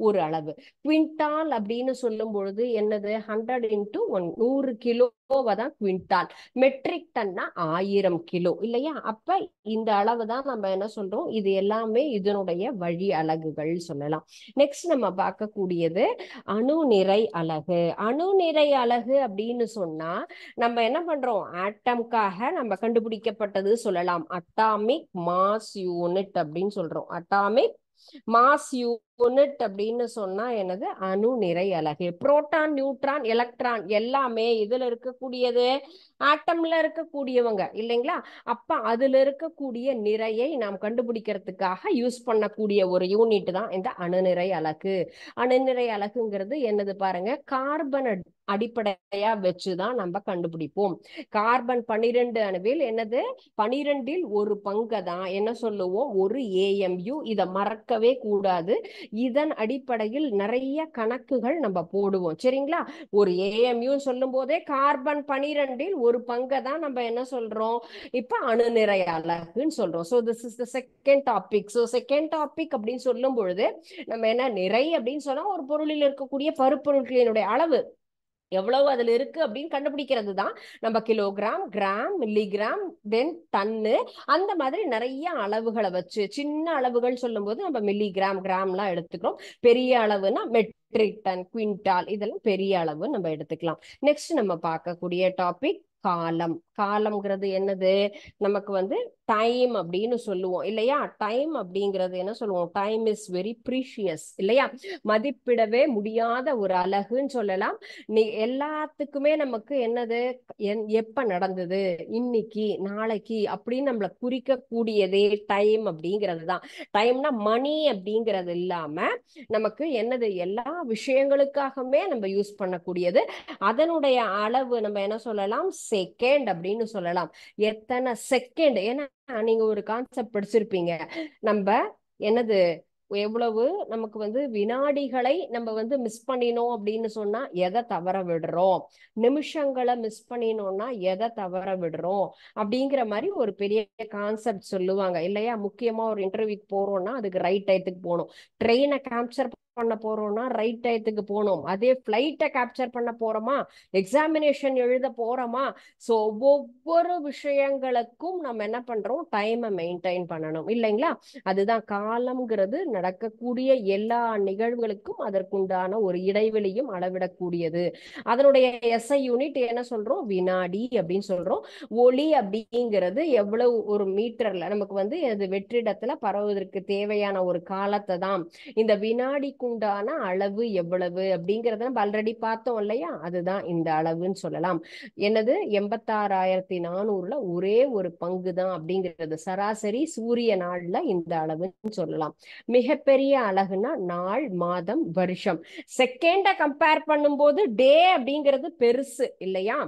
[SPEAKER 1] ஒரு அளவு. குவிண்டால் அப்படின்னு சொல்லும் பொழுது என்னது, 100 into 1, 100 கிலோவை தான் குவிண்டால். மெட்ரிக் டன்னா 1000 கிலோ இல்லையா? அப்ப இந்த அளவு தான் நம்ம என்ன சொல்றோம், இது எல்லாமே இதனுடைய வழி அலகுகள் சொல்லலாம். நெக்ஸ்ட் நம்ம பார்க்கக்கூடியது அணு நிறை அலகு. அணு நிறை அலகு அப்படின்னு சொன்னா நம்ம என்ன பண்றோம், ஆட்டம்காக நம்ம கண்டுபிடிக்கப்பட்டது சொல்லலாம். அட்டாமிக் மாஸ் யூனிட் அப்படின்னு சொல்றோம். அட்டாமிக் மாஸ் யூனிட் அப்படின்னு சொன்னா என்னது, அணு நிறை அலகு. புரோட்டான், நியூட்ரான், எலக்ட்ரான் எல்லாமே இதுல இருக்கக்கூடியது ஆட்டம்ல இருக்கக்கூடியவங்க இல்லைங்களா? அப்ப அதுல இருக்கக்கூடிய நிறையை நாம் கண்டுபிடிக்கிறதுக்காக யூஸ் பண்ணக்கூடிய ஒரு யூனிட் தான் இந்த அணுநிறை அலகு. அணுநிறை அலகுங்கிறது என்னது பாருங்க, கார்பன் அடிப்படையா வச்சுதான் நம்ம கண்டுபிடிப்போம். கார்பன் 12 அணுவில் என்னது, 12ல் ஒரு பங்கை தான் என்ன சொல்லுவோம், ஒரு AMU. இதை மறக்கவே கூடாது. இதன் அடிப்படையில் நிறைய கணக்குகள் நம்ம போடுவோம் சரிங்களா? ஒரு AMU சொல்லும் போதே கார்பன் 12ல் ஒரு பங்கை தான் நம்ம என்ன சொல்றோம், இப்ப அணுநிறை அலகுன்னு சொல்றோம். So this is the second topic. So second topic அப்படின்னு சொல்லும் பொழுது நம்ம என்ன, நிறை அப்படின்னு சொன்னா ஒரு பொருளில் இருக்கக்கூடிய பருப்பொருட்களினுடைய அளவு எவ்வளவு அதுல இருக்கு அப்படின்னு கண்டுபிடிக்கிறது தான் நம்ம கிலோகிராம், கிராம், மில்லிகிராம், தென் டன்னு, அந்த மாதிரி நிறைய அளவுகளை வச்சு. சின்ன அளவுகள் சொல்லும் போது நம்ம மில்லிகிராம், கிராம்லாம் எடுத்துக்கிறோம். பெரிய அளவுனா மெட்ரிக் டன், குவிண்டால், இதெல்லாம் பெரிய அளவு நம்ம எடுத்துக்கலாம். நெக்ஸ்ட் நம்ம பார்க்கக்கூடிய டாபிக் காலம். காலம்ங்கிறது என்னது, நமக்கு டைம் அப்படின்னு சொல்லுவோம் இல்லையா? டைம் அப்படிங்கிறது என்ன சொல்லுவோம், டைம் இஸ் வெரி ப்ரீஷியஸ் இல்லையா? மதிப்பிடவே முடியாத ஒரு அலகுன்னு சொல்லலாம். எல்லாத்துக்குமே நமக்கு என்னது, எப்ப நடந்தது, இன்னைக்கு, நாளைக்கு அப்படின்னு நம்மளை குறிக்க கூடியதே டைம் அப்படிங்கிறது தான். டைம்னா மணி அப்படிங்கிறது இல்லாம நமக்கு என்னது, எல்லா விஷயங்களுக்காகவே நம்ம யூஸ் பண்ணக்கூடியது. அதனுடைய அளவு நம்ம என்ன சொல்லலாம், செகண்ட் அப்படின்னு சொல்லலாம். எத்தனை செகண்ட், ஏன்னா நீங்க ஒரு கான்செப்ட் படிச்சிருப்பீங்க, நம்ம என்னது, எவ்வளவு நமக்கு வினாடிகளை நம்ம மிஸ் பண்ணினோம் அப்படின்னு சொன்னா எதை தவற விடுறோம், நிமிஷங்களை மிஸ் பண்ணினோம்னா எதை தவற விடுறோம் அப்படிங்கிற மாதிரி ஒரு பெரிய கான்செப்ட் சொல்லுவாங்க இல்லையா? முக்கியமா ஒரு இன்டர்வியூக்கு போறோம்னா அதுக்கு ரைட் டயத்துக்கு போகணும். ட்ரெயினை கேப்சர் பண்ண போறோம்னா ரைட் டயத்துக்கு போகணும். அதே ஃபிளைட்டை கேப்சர் பண்ண போறோமா, எக்ஸாமினேஷன் எழுத போறோமா, ஸோ ஒவ்வொரு விஷயங்களுக்கும் நம்ம என்ன பண்றோம், டைமை மெயின்டைன் பண்ணணும் இல்லைங்களா. அதுதான் காலம்ங்கிறது நடக்கக்கூடிய எல்லா நிகழ்வுகளுக்கும் அதற்குண்டான ஒரு இடைவெளியும் அளவிடக்கூடியது. அதனுடைய எஸ்ஐ யூனிட் என்ன சொல்றோம், வினாடி அப்படின்னு சொல்றோம். ஒளி அப்படிங்கிறது எவ்வளவு ஒரு மீட்டர்ல நமக்கு வந்து அது வெற்றிடத்துல பரவுவதற்கு தேவையான ஒரு காலத்தை தான். இந்த வினாடிக்குண்டான அளவு எவ்வளவு அப்படிங்கறத நம்ம ஆல்ரெடி பார்த்தோம் இல்லையா, அதுதான் இந்த அளவுன்னு சொல்லலாம். என்னது 86,400ல ஒரே ஒரு பங்கு தான் அப்படிங்கிறது. சராசரி சூரிய நாள்ல இந்த அளவுன்னு சொல்லலாம். மிகப்பெரிய அலகுனா நாள், மாதம், வருஷம். செகண்ட கம்பேர் பண்ணும்போது டே அப்படிங்கிறது பெருசு இல்லையா.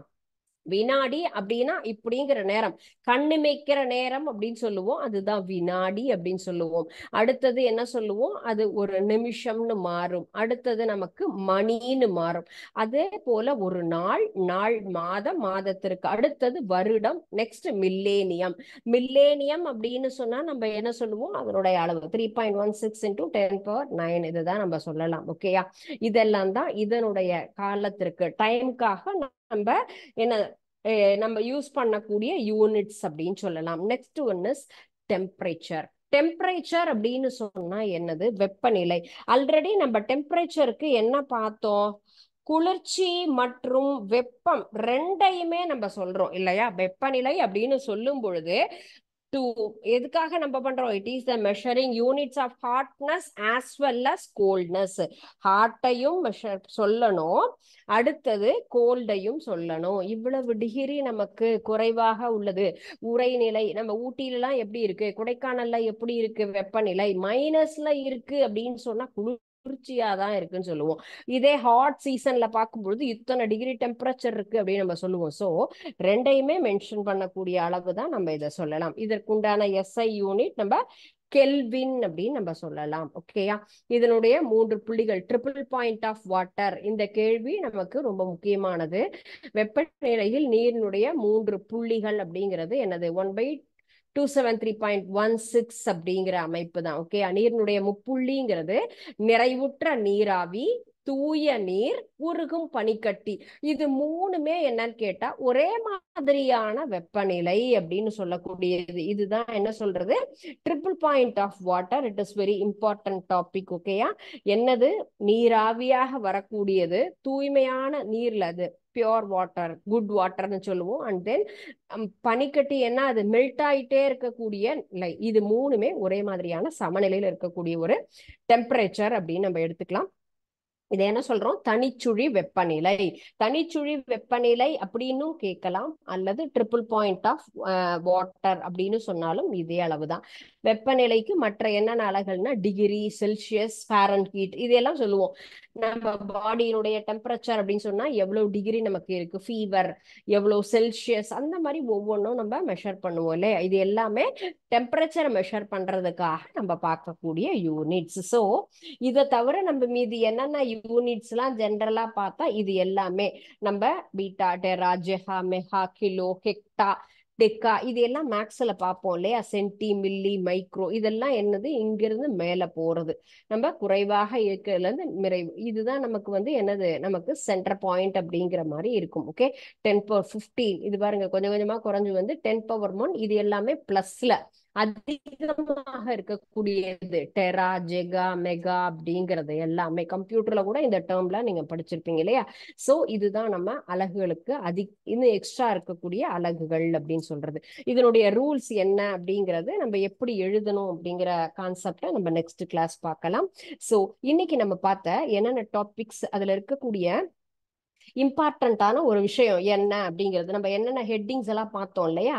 [SPEAKER 1] வினாடி அப்படின்னா இப்படிங்கிற நேரம், கண்ணிமைக்கிற நேரம் அப்படின்னு சொல்லுவோம், அதுதான் வினாடி அப்படின்னு சொல்லுவோம். அடுத்தது என்ன சொல்லுவோம், அது ஒரு நிமிஷம்னு மாறும். அடுத்தது நமக்கு மணின்னு மாறும். அதே போல ஒரு நாள், நாள், மாதம், மாதத்திற்கு அடுத்தது வருடம், நெக்ஸ்ட் மில்லேனியம். மில்லேனியம் அப்படின்னு சொன்னா நம்ம என்ன சொல்லுவோம், அதனுடைய அளவு 3.16 into 10⁹ இதுதான் நம்ம சொல்லலாம். ஓகேயா. இதெல்லாம் தான் இதனுடைய காலத்திற்கு டைம்காக நம்ம என்ன நம்ம யூஸ் பண்ணக்கூடிய யூனிட்ஸ் அப்படின்னு சொல்லலாம். Next one is temperature. Temperature அப்படின்னு சொன்னா என்னது, வெப்பநிலை. ஆல்ரெடி நம்ம டெம்பரேச்சருக்கு என்ன பார்த்தோம், குளிர்ச்சி மற்றும் வெப்பம் ரெண்டையுமே நம்ம சொல்றோம் இல்லையா. வெப்பநிலை அப்படின்னு சொல்லும் பொழுது to எதுக்காக நம்ம பண்றோம், it is the measuring units of hotness as well as coldness. ஹாட்டையும் சொல்லணும், அடுத்தது கோல்டையும் சொல்லணும். இவ்வளவு டிகிரி நமக்கு குறைவாக உள்ளது உறைநிலை. நம்ம ஊட்டியிலாம் எப்படி இருக்கு, கொடைக்கானல்ல எப்படி இருக்கு வெப்பநிலை, மைனஸ்ல இருக்கு அப்படின்னு சொன்னா குளிர்ச்சியா தான் இருக்குன்னு சொல்லுவோம். இதே ஹாட் சீசன்ல பார்க்கும்பொழுது இத்தனை டிகிரி டெம்பரேச்சர் இருக்கு அப்படின்னு நம்ம சொல்லுவோம். ஸோ ரெண்டையுமே மென்ஷன் பண்ணக்கூடிய அளவு தான் நம்ம இதை சொல்லலாம். இதற்குண்டான எஸ்ஐ யூனிட் நம்ம கெல்வின் அப்படின்னு நம்ம சொல்லலாம். ஓகேயா. இதனுடைய 3 புள்ளிகள், ட்ரிபிள் பாயிண்ட் ஆஃப் வாட்டர். இந்த கேள்வி நமக்கு ரொம்ப முக்கியமானது. வெப்பநிலையில் நீரினுடைய 3 புள்ளிகள் அப்படிங்கிறது என்னது, 1/273.16 அப்படிங்கிற அமைப்பு தான். ஓகே. நீரினுடைய முப்புள்ளிங்கிறது நிறைவுற்ற நீராவி, தூய நீர், உருகும் பனிக்கட்டி. இது மூணுமே என்னன்னு கேட்டா ஒரே மாதிரியான வெப்பநிலை அப்படின்னு சொல்லக்கூடியது. இதுதான் என்ன சொல்றது, triple point of water. It is very important topic. ஓகேயா. என்னது, நீராவியாக வரக்கூடியது, தூய்மையான நீர்ல அது பியோர் வாட்டர், குட் வாட்டர்னு சொல்லுவோம். அண்ட் தென் பனிக்கட்டி என்ன, அது மெல்ட் ஆயிட்டே இருக்கக்கூடிய நிலை. இது மூணுமே ஒரே மாதிரியான சமநிலையில் இருக்கக்கூடிய ஒரு டெம்பரேச்சர் அப்படின்னு நம்ம எடுத்துக்கலாம். இதை என்ன சொல்றோம், தனிச்சுழி வெப்பநிலை. தனிச்சுழி வெப்பநிலை அப்படின்னு கேட்கலாம், அல்லது ட்ரிபிள் பாயிண்ட் ஆஃப் வாட்டர் அப்படின்னு சொன்னாலும் இதே அளவுதான். வெப்பநிலைக்கு மற்ற என்னென்ன அலகுகள்னா டிகிரி, செல்சியஸ், ஃபாரன்ஹீட் இதெல்லாம் சொல்லுவோம். நம்ம பாடியினுடைய டெம்பரேச்சர் அப்படின்னு சொன்னா எவ்வளவு டிகிரி நமக்கு இருக்கு, ஃபீவர் எவ்வளவு, செல்சியஸ், அந்த மாதிரி ஒவ்வொன்றும் நம்ம மெஷர் பண்ணுவோம் இல்லையா. இது எல்லாமே டெம்பரேச்சரை மெஷர் பண்றதுக்காக நம்ம பார்க்கக்கூடிய யூனிட்ஸ். ஸோ இதை தவிர நம்ம மீதி என்னென்ன யூனிட்ஸ் எல்லாம் ஜென்ரலா பார்த்தா இது எல்லாமே நம்ம பீட்டா, டெரா, ஜெஹா, மெகா, கிலோ, ஹெக்டா, டெக்கா இது எல்லாம் மேக்ஸ்ல பார்ப்போம் இல்லையா. சென்டி, மில்லி, மைக்ரோ இதெல்லாம் என்னது, இங்கிருந்து மேல போறது. நம்ம குறைவாக இருக்கிறதுல இருந்து நிறைவு, இதுதான் நமக்கு வந்து என்னது, நமக்கு சென்டர் பாயிண்ட் அப்படிங்கிற மாதிரி இருக்கும். ஓகே. 10⁻15 இது பாருங்க கொஞ்சம் கொஞ்சமா குறைஞ்சு வந்து 10⁻1. இது எல்லாமே பிளஸ்ல அதிகமாக இருக்கக்கூடியது. டெரா, ஜெகா, மெகா அப்படிங்கிறது எல்லாமே கம்ப்யூட்டர்ல கூட இந்த டேர்ம்ல நீங்க படிச்சிருப்பீங்க இல்லையா. சோ இதுதான் நம்ம அலகுகளுக்கு இன்னும் எக்ஸ்ட்ரா இருக்கக்கூடிய அலகுகள் அப்படின்னு சொல்றது. இதனுடைய ரூல்ஸ் என்ன அப்படிங்கிறது, நம்ம எப்படி எழுதணும் அப்படிங்கிற கான்செப்டை நம்ம நெக்ஸ்ட் கிளாஸ் பார்க்கலாம். சோ இன்னைக்கு நம்ம பார்த்த என்னென்ன டாபிக்ஸ், அதுல இருக்கக்கூடிய இம்பார்ட்டன்டான ஒரு விஷயம் என்ன அப்படிங்கிறது, நம்ம என்னென்ன ஹெட்டிங்ஸ் எல்லாம் பார்த்தோம் இல்லையா,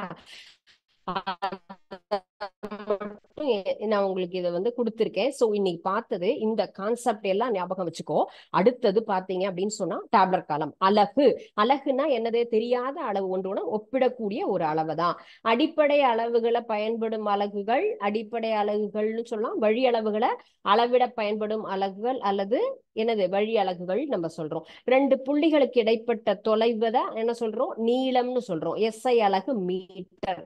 [SPEAKER 1] நான் உங்களுக்கு இதை வந்து கொடுத்துருக்கேன். சோ இன்னைக்கு பார்த்தது இந்த கான்செப்ட் எல்லாம் ஞாபகம் வச்சுக்கோ. அடுத்தது பாத்தீங்க அப்படின்னு சொன்னா டேப்லர் காலம். அலகு, அலகுனா என்னது, தெரியாத அளவு, ஒன்றுடன் ஒப்பிடக்கூடிய ஒரு அளவு தான். அடிப்படை அளவுகளை பயன்படும் அலகுகள், அடிப்படை அலகுகள்னு சொல்லலாம். வழி அளவுகளை அளவிட பயன்படும் அலகுகள் அல்லது என்னது வழி அலகுகள் நம்ம சொல்றோம். ரெண்டு புள்ளிகளுக்கு இடைப்பட்ட தொலைவு தான் என்ன சொல்றோம், நீளம்னு சொல்றோம். SI அலகு மீட்டர்.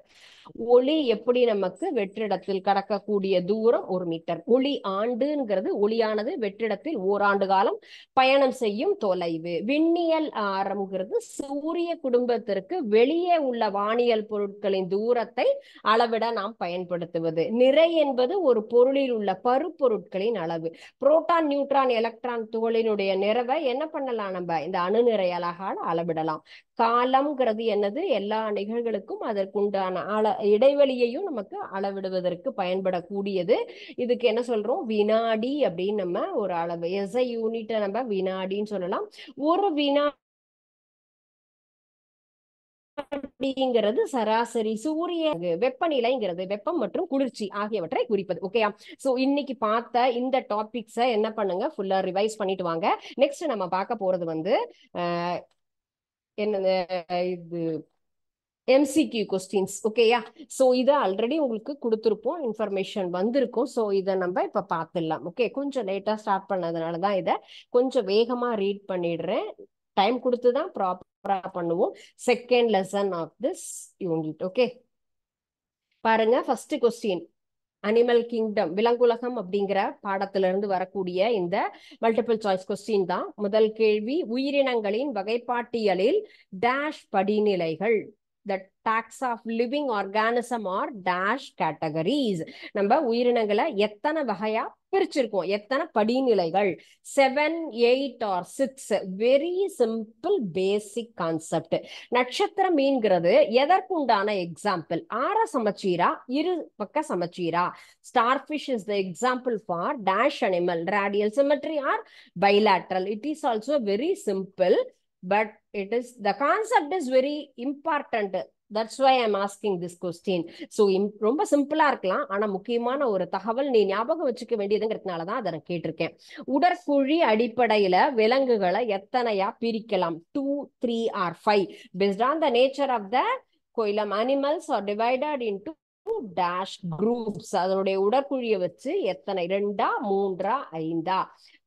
[SPEAKER 1] ஒளி எப்படி நமக்கு வெற்றிடத்தில் கடக்கக்கூடிய தூரம் 1 மீட்டர். ஒளி ஆண்டுங்கிறது ஒளியானது வெற்றிடத்தில் ஓராண்டு காலம் பயணம் செய்யும் தொலைவு. விண்ணியல் ஆரம்ங்கிறது சூரிய குடும்பத்திற்கு வெளியே உள்ள வானியல் பொருட்களின் தூரத்தை அளவிட நாம் பயன்படுத்துவது. நிறை என்பது ஒரு பொருளில் உள்ள பருப்பொருட்களின் அளவு. புரோட்டான், நியூட்ரான், எலக்ட்ரான் துகளினுடைய நிறைவை என்ன பண்ணலாம், நம்ம இந்த அணுநிறை அலகால் அளவிடலாம். காலம்ங்கிறது என்னது, எல்லா நிகழ்வுகளுக்கும் அதற்குண்டான இடைவெளியையும் நமக்கு அளவிடுவதற்கு பயன்படக்கூடியது. இதுக்கு என்ன சொல்றோம், வினாடி அப்படின்னு நம்ம ஒரு அளவு, SI யூனிட்டை நம்ம வினாடின்னு சொல்லலாம். ஒரு வினாடிங்கிறது சராசரி சூரிய வெப்பநிலைங்கிறது வெப்பம் மற்றும் குளிர்ச்சி ஆகியவற்றை குறிப்பது. ஓகேயா? சோ இன்னைக்கு பார்த்த இந்த டாபிக்ஸை என்ன பண்ணுங்க, ஃபுல்லா ரிவைஸ் பண்ணிட்டு வாங்க. நெக்ஸ்ட் நம்ம பார்க்க போறது வந்து என்ன, இது MCQ கொஸ்டின்ஸ். ஓகேயா? சோ இதை ஆல்ரெடி உங்களுக்கு கொடுத்துருப்போம், இன்ஃபர்மேஷன் வந்திருக்கும். சோ இதை நம்ம இப்ப பார்த்துடலாம். ஓகே, கொஞ்சம் லேட்டா ஸ்டார்ட் பண்ணதுனால தான் இதை கொஞ்சம் வேகமா ரீட் பண்ணிடுறேன். டைம் கொடுத்து தான் ப்ராப்பரா பண்ணுவோம். Second lesson of this unit. Okay, பாருங்க. ஃபர்ஸ்ட் கொஸ்டின், அனிமல் கிங்டம், விலங்குலகம் அப்படிங்கிற பாடத்திலிருந்து வரக்கூடிய இந்த மல்டிபிள் சாய்ஸ் கொஸ்டின் தான். முதல் கேள்வி, உயிரினங்களின் வகைப்பாட்டியலில் டேஷ் படிநிலைகள். The taxa of living organism or dash categories. நம்ம உயிரினங்களை எத்தனை வகையா பிரிச்சிருக்கோம், எத்தனை படிநிலைகள்? 7, 8 or 6. Very simple basic concept. நட்சத்திர மீன்கிறது எதற்குண்டான எக்ஸாம்பிள்? ஆற சமச்சீரா, இரு பக்க சமச்சீரா? Starfish is the example for dash animal, radial symmetry or bilateral. It is also very simple, but it is, the concept is very important. That's why I'm asking this question. So ரொம்ப சிம்பிளா இருக்கலாம், ஆனா முக்கியமான ஒரு தகவல் நீ ஞாபகம் வச்சுக்க வேண்டியதுங்கிறதுனாலதான் அதை நான் கேட்டிருக்கேன். உடற்குழி அடிப்படையில விலங்குகளை எத்தனையா பிரிக்கலாம்? 2, 3 or 5. Based on the nature of the coelom, animals are divided into dash groups. அதனுடைய உடற்குழியை வச்சு எத்தனை? 2, 3, 5.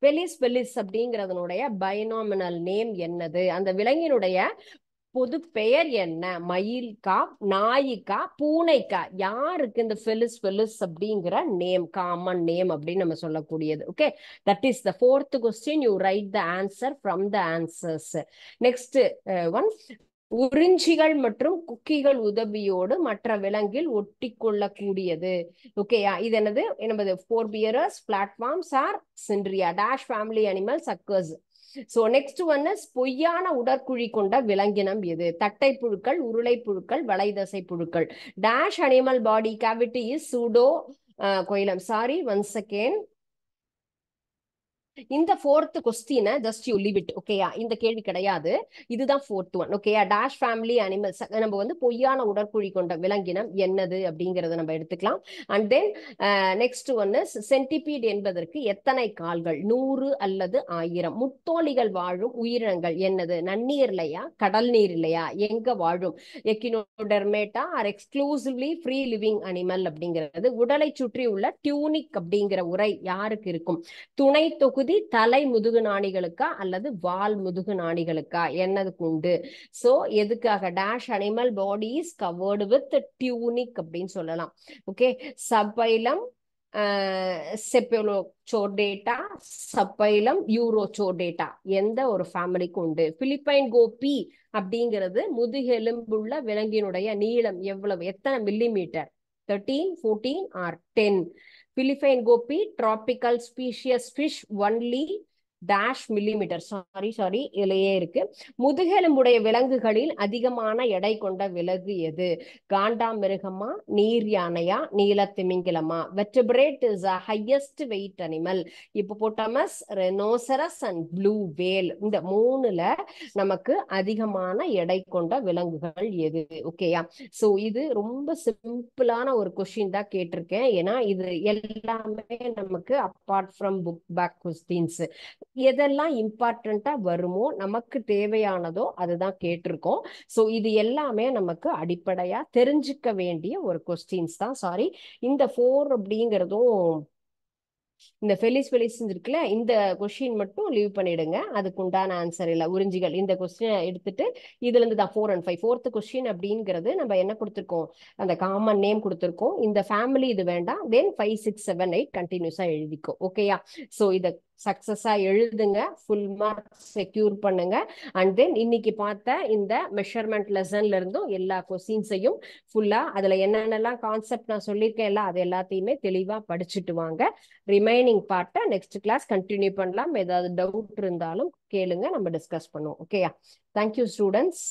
[SPEAKER 1] பெலிஸ் அப்படிங்கிறதனுடைய பைனாமினல் நேம் என்னது? அந்த விலங்கினுடைய பொது பெயர் என்ன? மயில்கா, நாய்க்கா, பூனைக்கா? யாருக்கு இந்த பெலிஸ் அப்படிங்கிற நேம், காமன் நேம் அப்படின்னு நம்ம சொல்லக்கூடியது? Okay, that is the fourth question. You write the answer from the answers. Next one, உறிஞ்சிகள் மற்றும் குக்கிகள் உதவியோடு மற்ற விலங்கில் ஒட்டி கொள்ளக்கூடியது. ஓகேயா? இது என்னது? என்னது? forebearers, platforms or Cyndaria. Dash family animals occurs. So next one is, பொய்யான உடற்குழி கொண்ட விலங்கினம் எது? தட்டை புழுக்கள், உருளை புழுக்கள், வளைதசை புழுக்கள். Dash animal body cavity is pseudo coelom. Sorry, once again. இந்த fourth question just you leave it. ஓகேயா? இந்த கேள்வி கிடையாது, இதுதான் fourth one. ஓகேயா? டேஷ் ஃபேமிலி அனிமல்ஸ், நம்ம வந்து பொய்யான உடற்குழி கொண்ட விலங்கினம் என்னது அப்படிங்கறத நம்ம எடுத்துக்கலாம். And then next one is, centipede என்பதற்கு எத்தனை கால்கள்? 100 அல்லது 1000. முத்தோலிகள் வாழும் உயிரினங்கள் என்னது? நன்னீர் இல்லையா, கடல் நீர் இல்லையா, எங்க வாழும்? Echinodermata are exclusively free living animal அப்படிங்கிறது. உடலை சுற்றி உள்ள டியூனிக் அப்படிங்கிற உரை யாருக்கு இருக்கும்? துணை தொகுதி தலை முதுகு நாணிகளுக்கா அல்லது வால் முதுகு நாணிகளுக்கா? என்னதுக்கு உண்டு? சோ எதுக்காக? Dash animal body is covered with tunic அப்படின்னு சொல்லலாம். ஓகே, சப்பைலம் செப்பலோசோர்டேட்டா, சப்பைலம் யூரோசோர்டேட்டா எந்த ஒரு ஃபேமிலிக்கு உண்டு? பிலிப்பைன் கோபி அப்படிங்கிறது முதுகெலும்புள்ள விலங்கினுடைய நீளம் எவ்வளவு, எத்தனை millimetre? 13, 14 or 10. Philippine gopi, tropical species fish, only dash millimeter. Sorry இலையே இருக்கு. முதுகெலும்புடைய விலங்குகளில் அதிகமான எடை கொண்ட விலங்கு எது? காண்டாமிருகமா, நீர் யானையா, நீலத்திமிங்கிலமா? Vertebrate is a highest weight animal. Hippopotamus, rhinoceros and blue whale. இந்த மூணுல நமக்கு அதிகமான எடை கொண்ட விலங்குகள் எது? ஓகேயா? சோ இது ரொம்ப சிம்பிளான ஒரு கொஸ்டின் தான் கேட்டிருக்கேன். ஏன்னா இது எல்லாமே நமக்கு apart from book back questions. எதெல்லாம் இம்பார்ட்டண்டா வருமோ, நமக்கு தேவையானதோ அதுதான் கேட்டிருக்கோம். சோ இது எல்லாமே நமக்கு அடிப்படையா தெரிஞ்சுக்க வேண்டிய ஒரு கொஸ்டின்ஸ் தான். சாரி, இந்த 4 அப்படிங்கிறதும் இந்த ஃபெலிஸ் இருக்குல்ல, இந்த கொஸ்டின் மட்டும் லீவ் பண்ணிடுங்க. அதுக்கு உண்டான ஆன்சர் இல்லை. உறிஞ்சிகள் இந்த கொஸ்டினை எடுத்துட்டு இதுல இருந்து தான் 4 and 5 4th கொஸ்டின் அப்படிங்கிறது நம்ம என்ன கொடுத்துருக்கோம், அந்த காமன் நேம் கொடுத்துருக்கோம். இந்த ஃபேமிலி இது வேண்டாம். தென் 5 6 7 8 கண்டினியூஸா எழுதிக்கோ. ஓகேயா? ஸோ இதை சக்சஸா எழுதுங்க, ஃபுல் மார்க் செக்யூர் பண்ணுங்க. அண்ட் தென் இன்னைக்கு பார்த்த இந்த மெஷர்மெண்ட் லெசன்ல இருந்தும் எல்லா கொஸ்டின்ஸையும் ஃபுல்லா அதுல என்னென்னலாம் கான்செப்ட் நான் சொல்லியிருக்கேன் அது எல்லாத்தையுமே தெளிவா படிச்சுட்டு வாங்க. ரிமைனிங் பார்ட்டை நெக்ஸ்ட் கிளாஸ் கண்டினியூ பண்ணலாம். ஏதாவது டவுட் இருந்தாலும் கேளுங்க, நம்ம டிஸ்கஸ் பண்ணுவோம். ஓகேயா? Thank you students.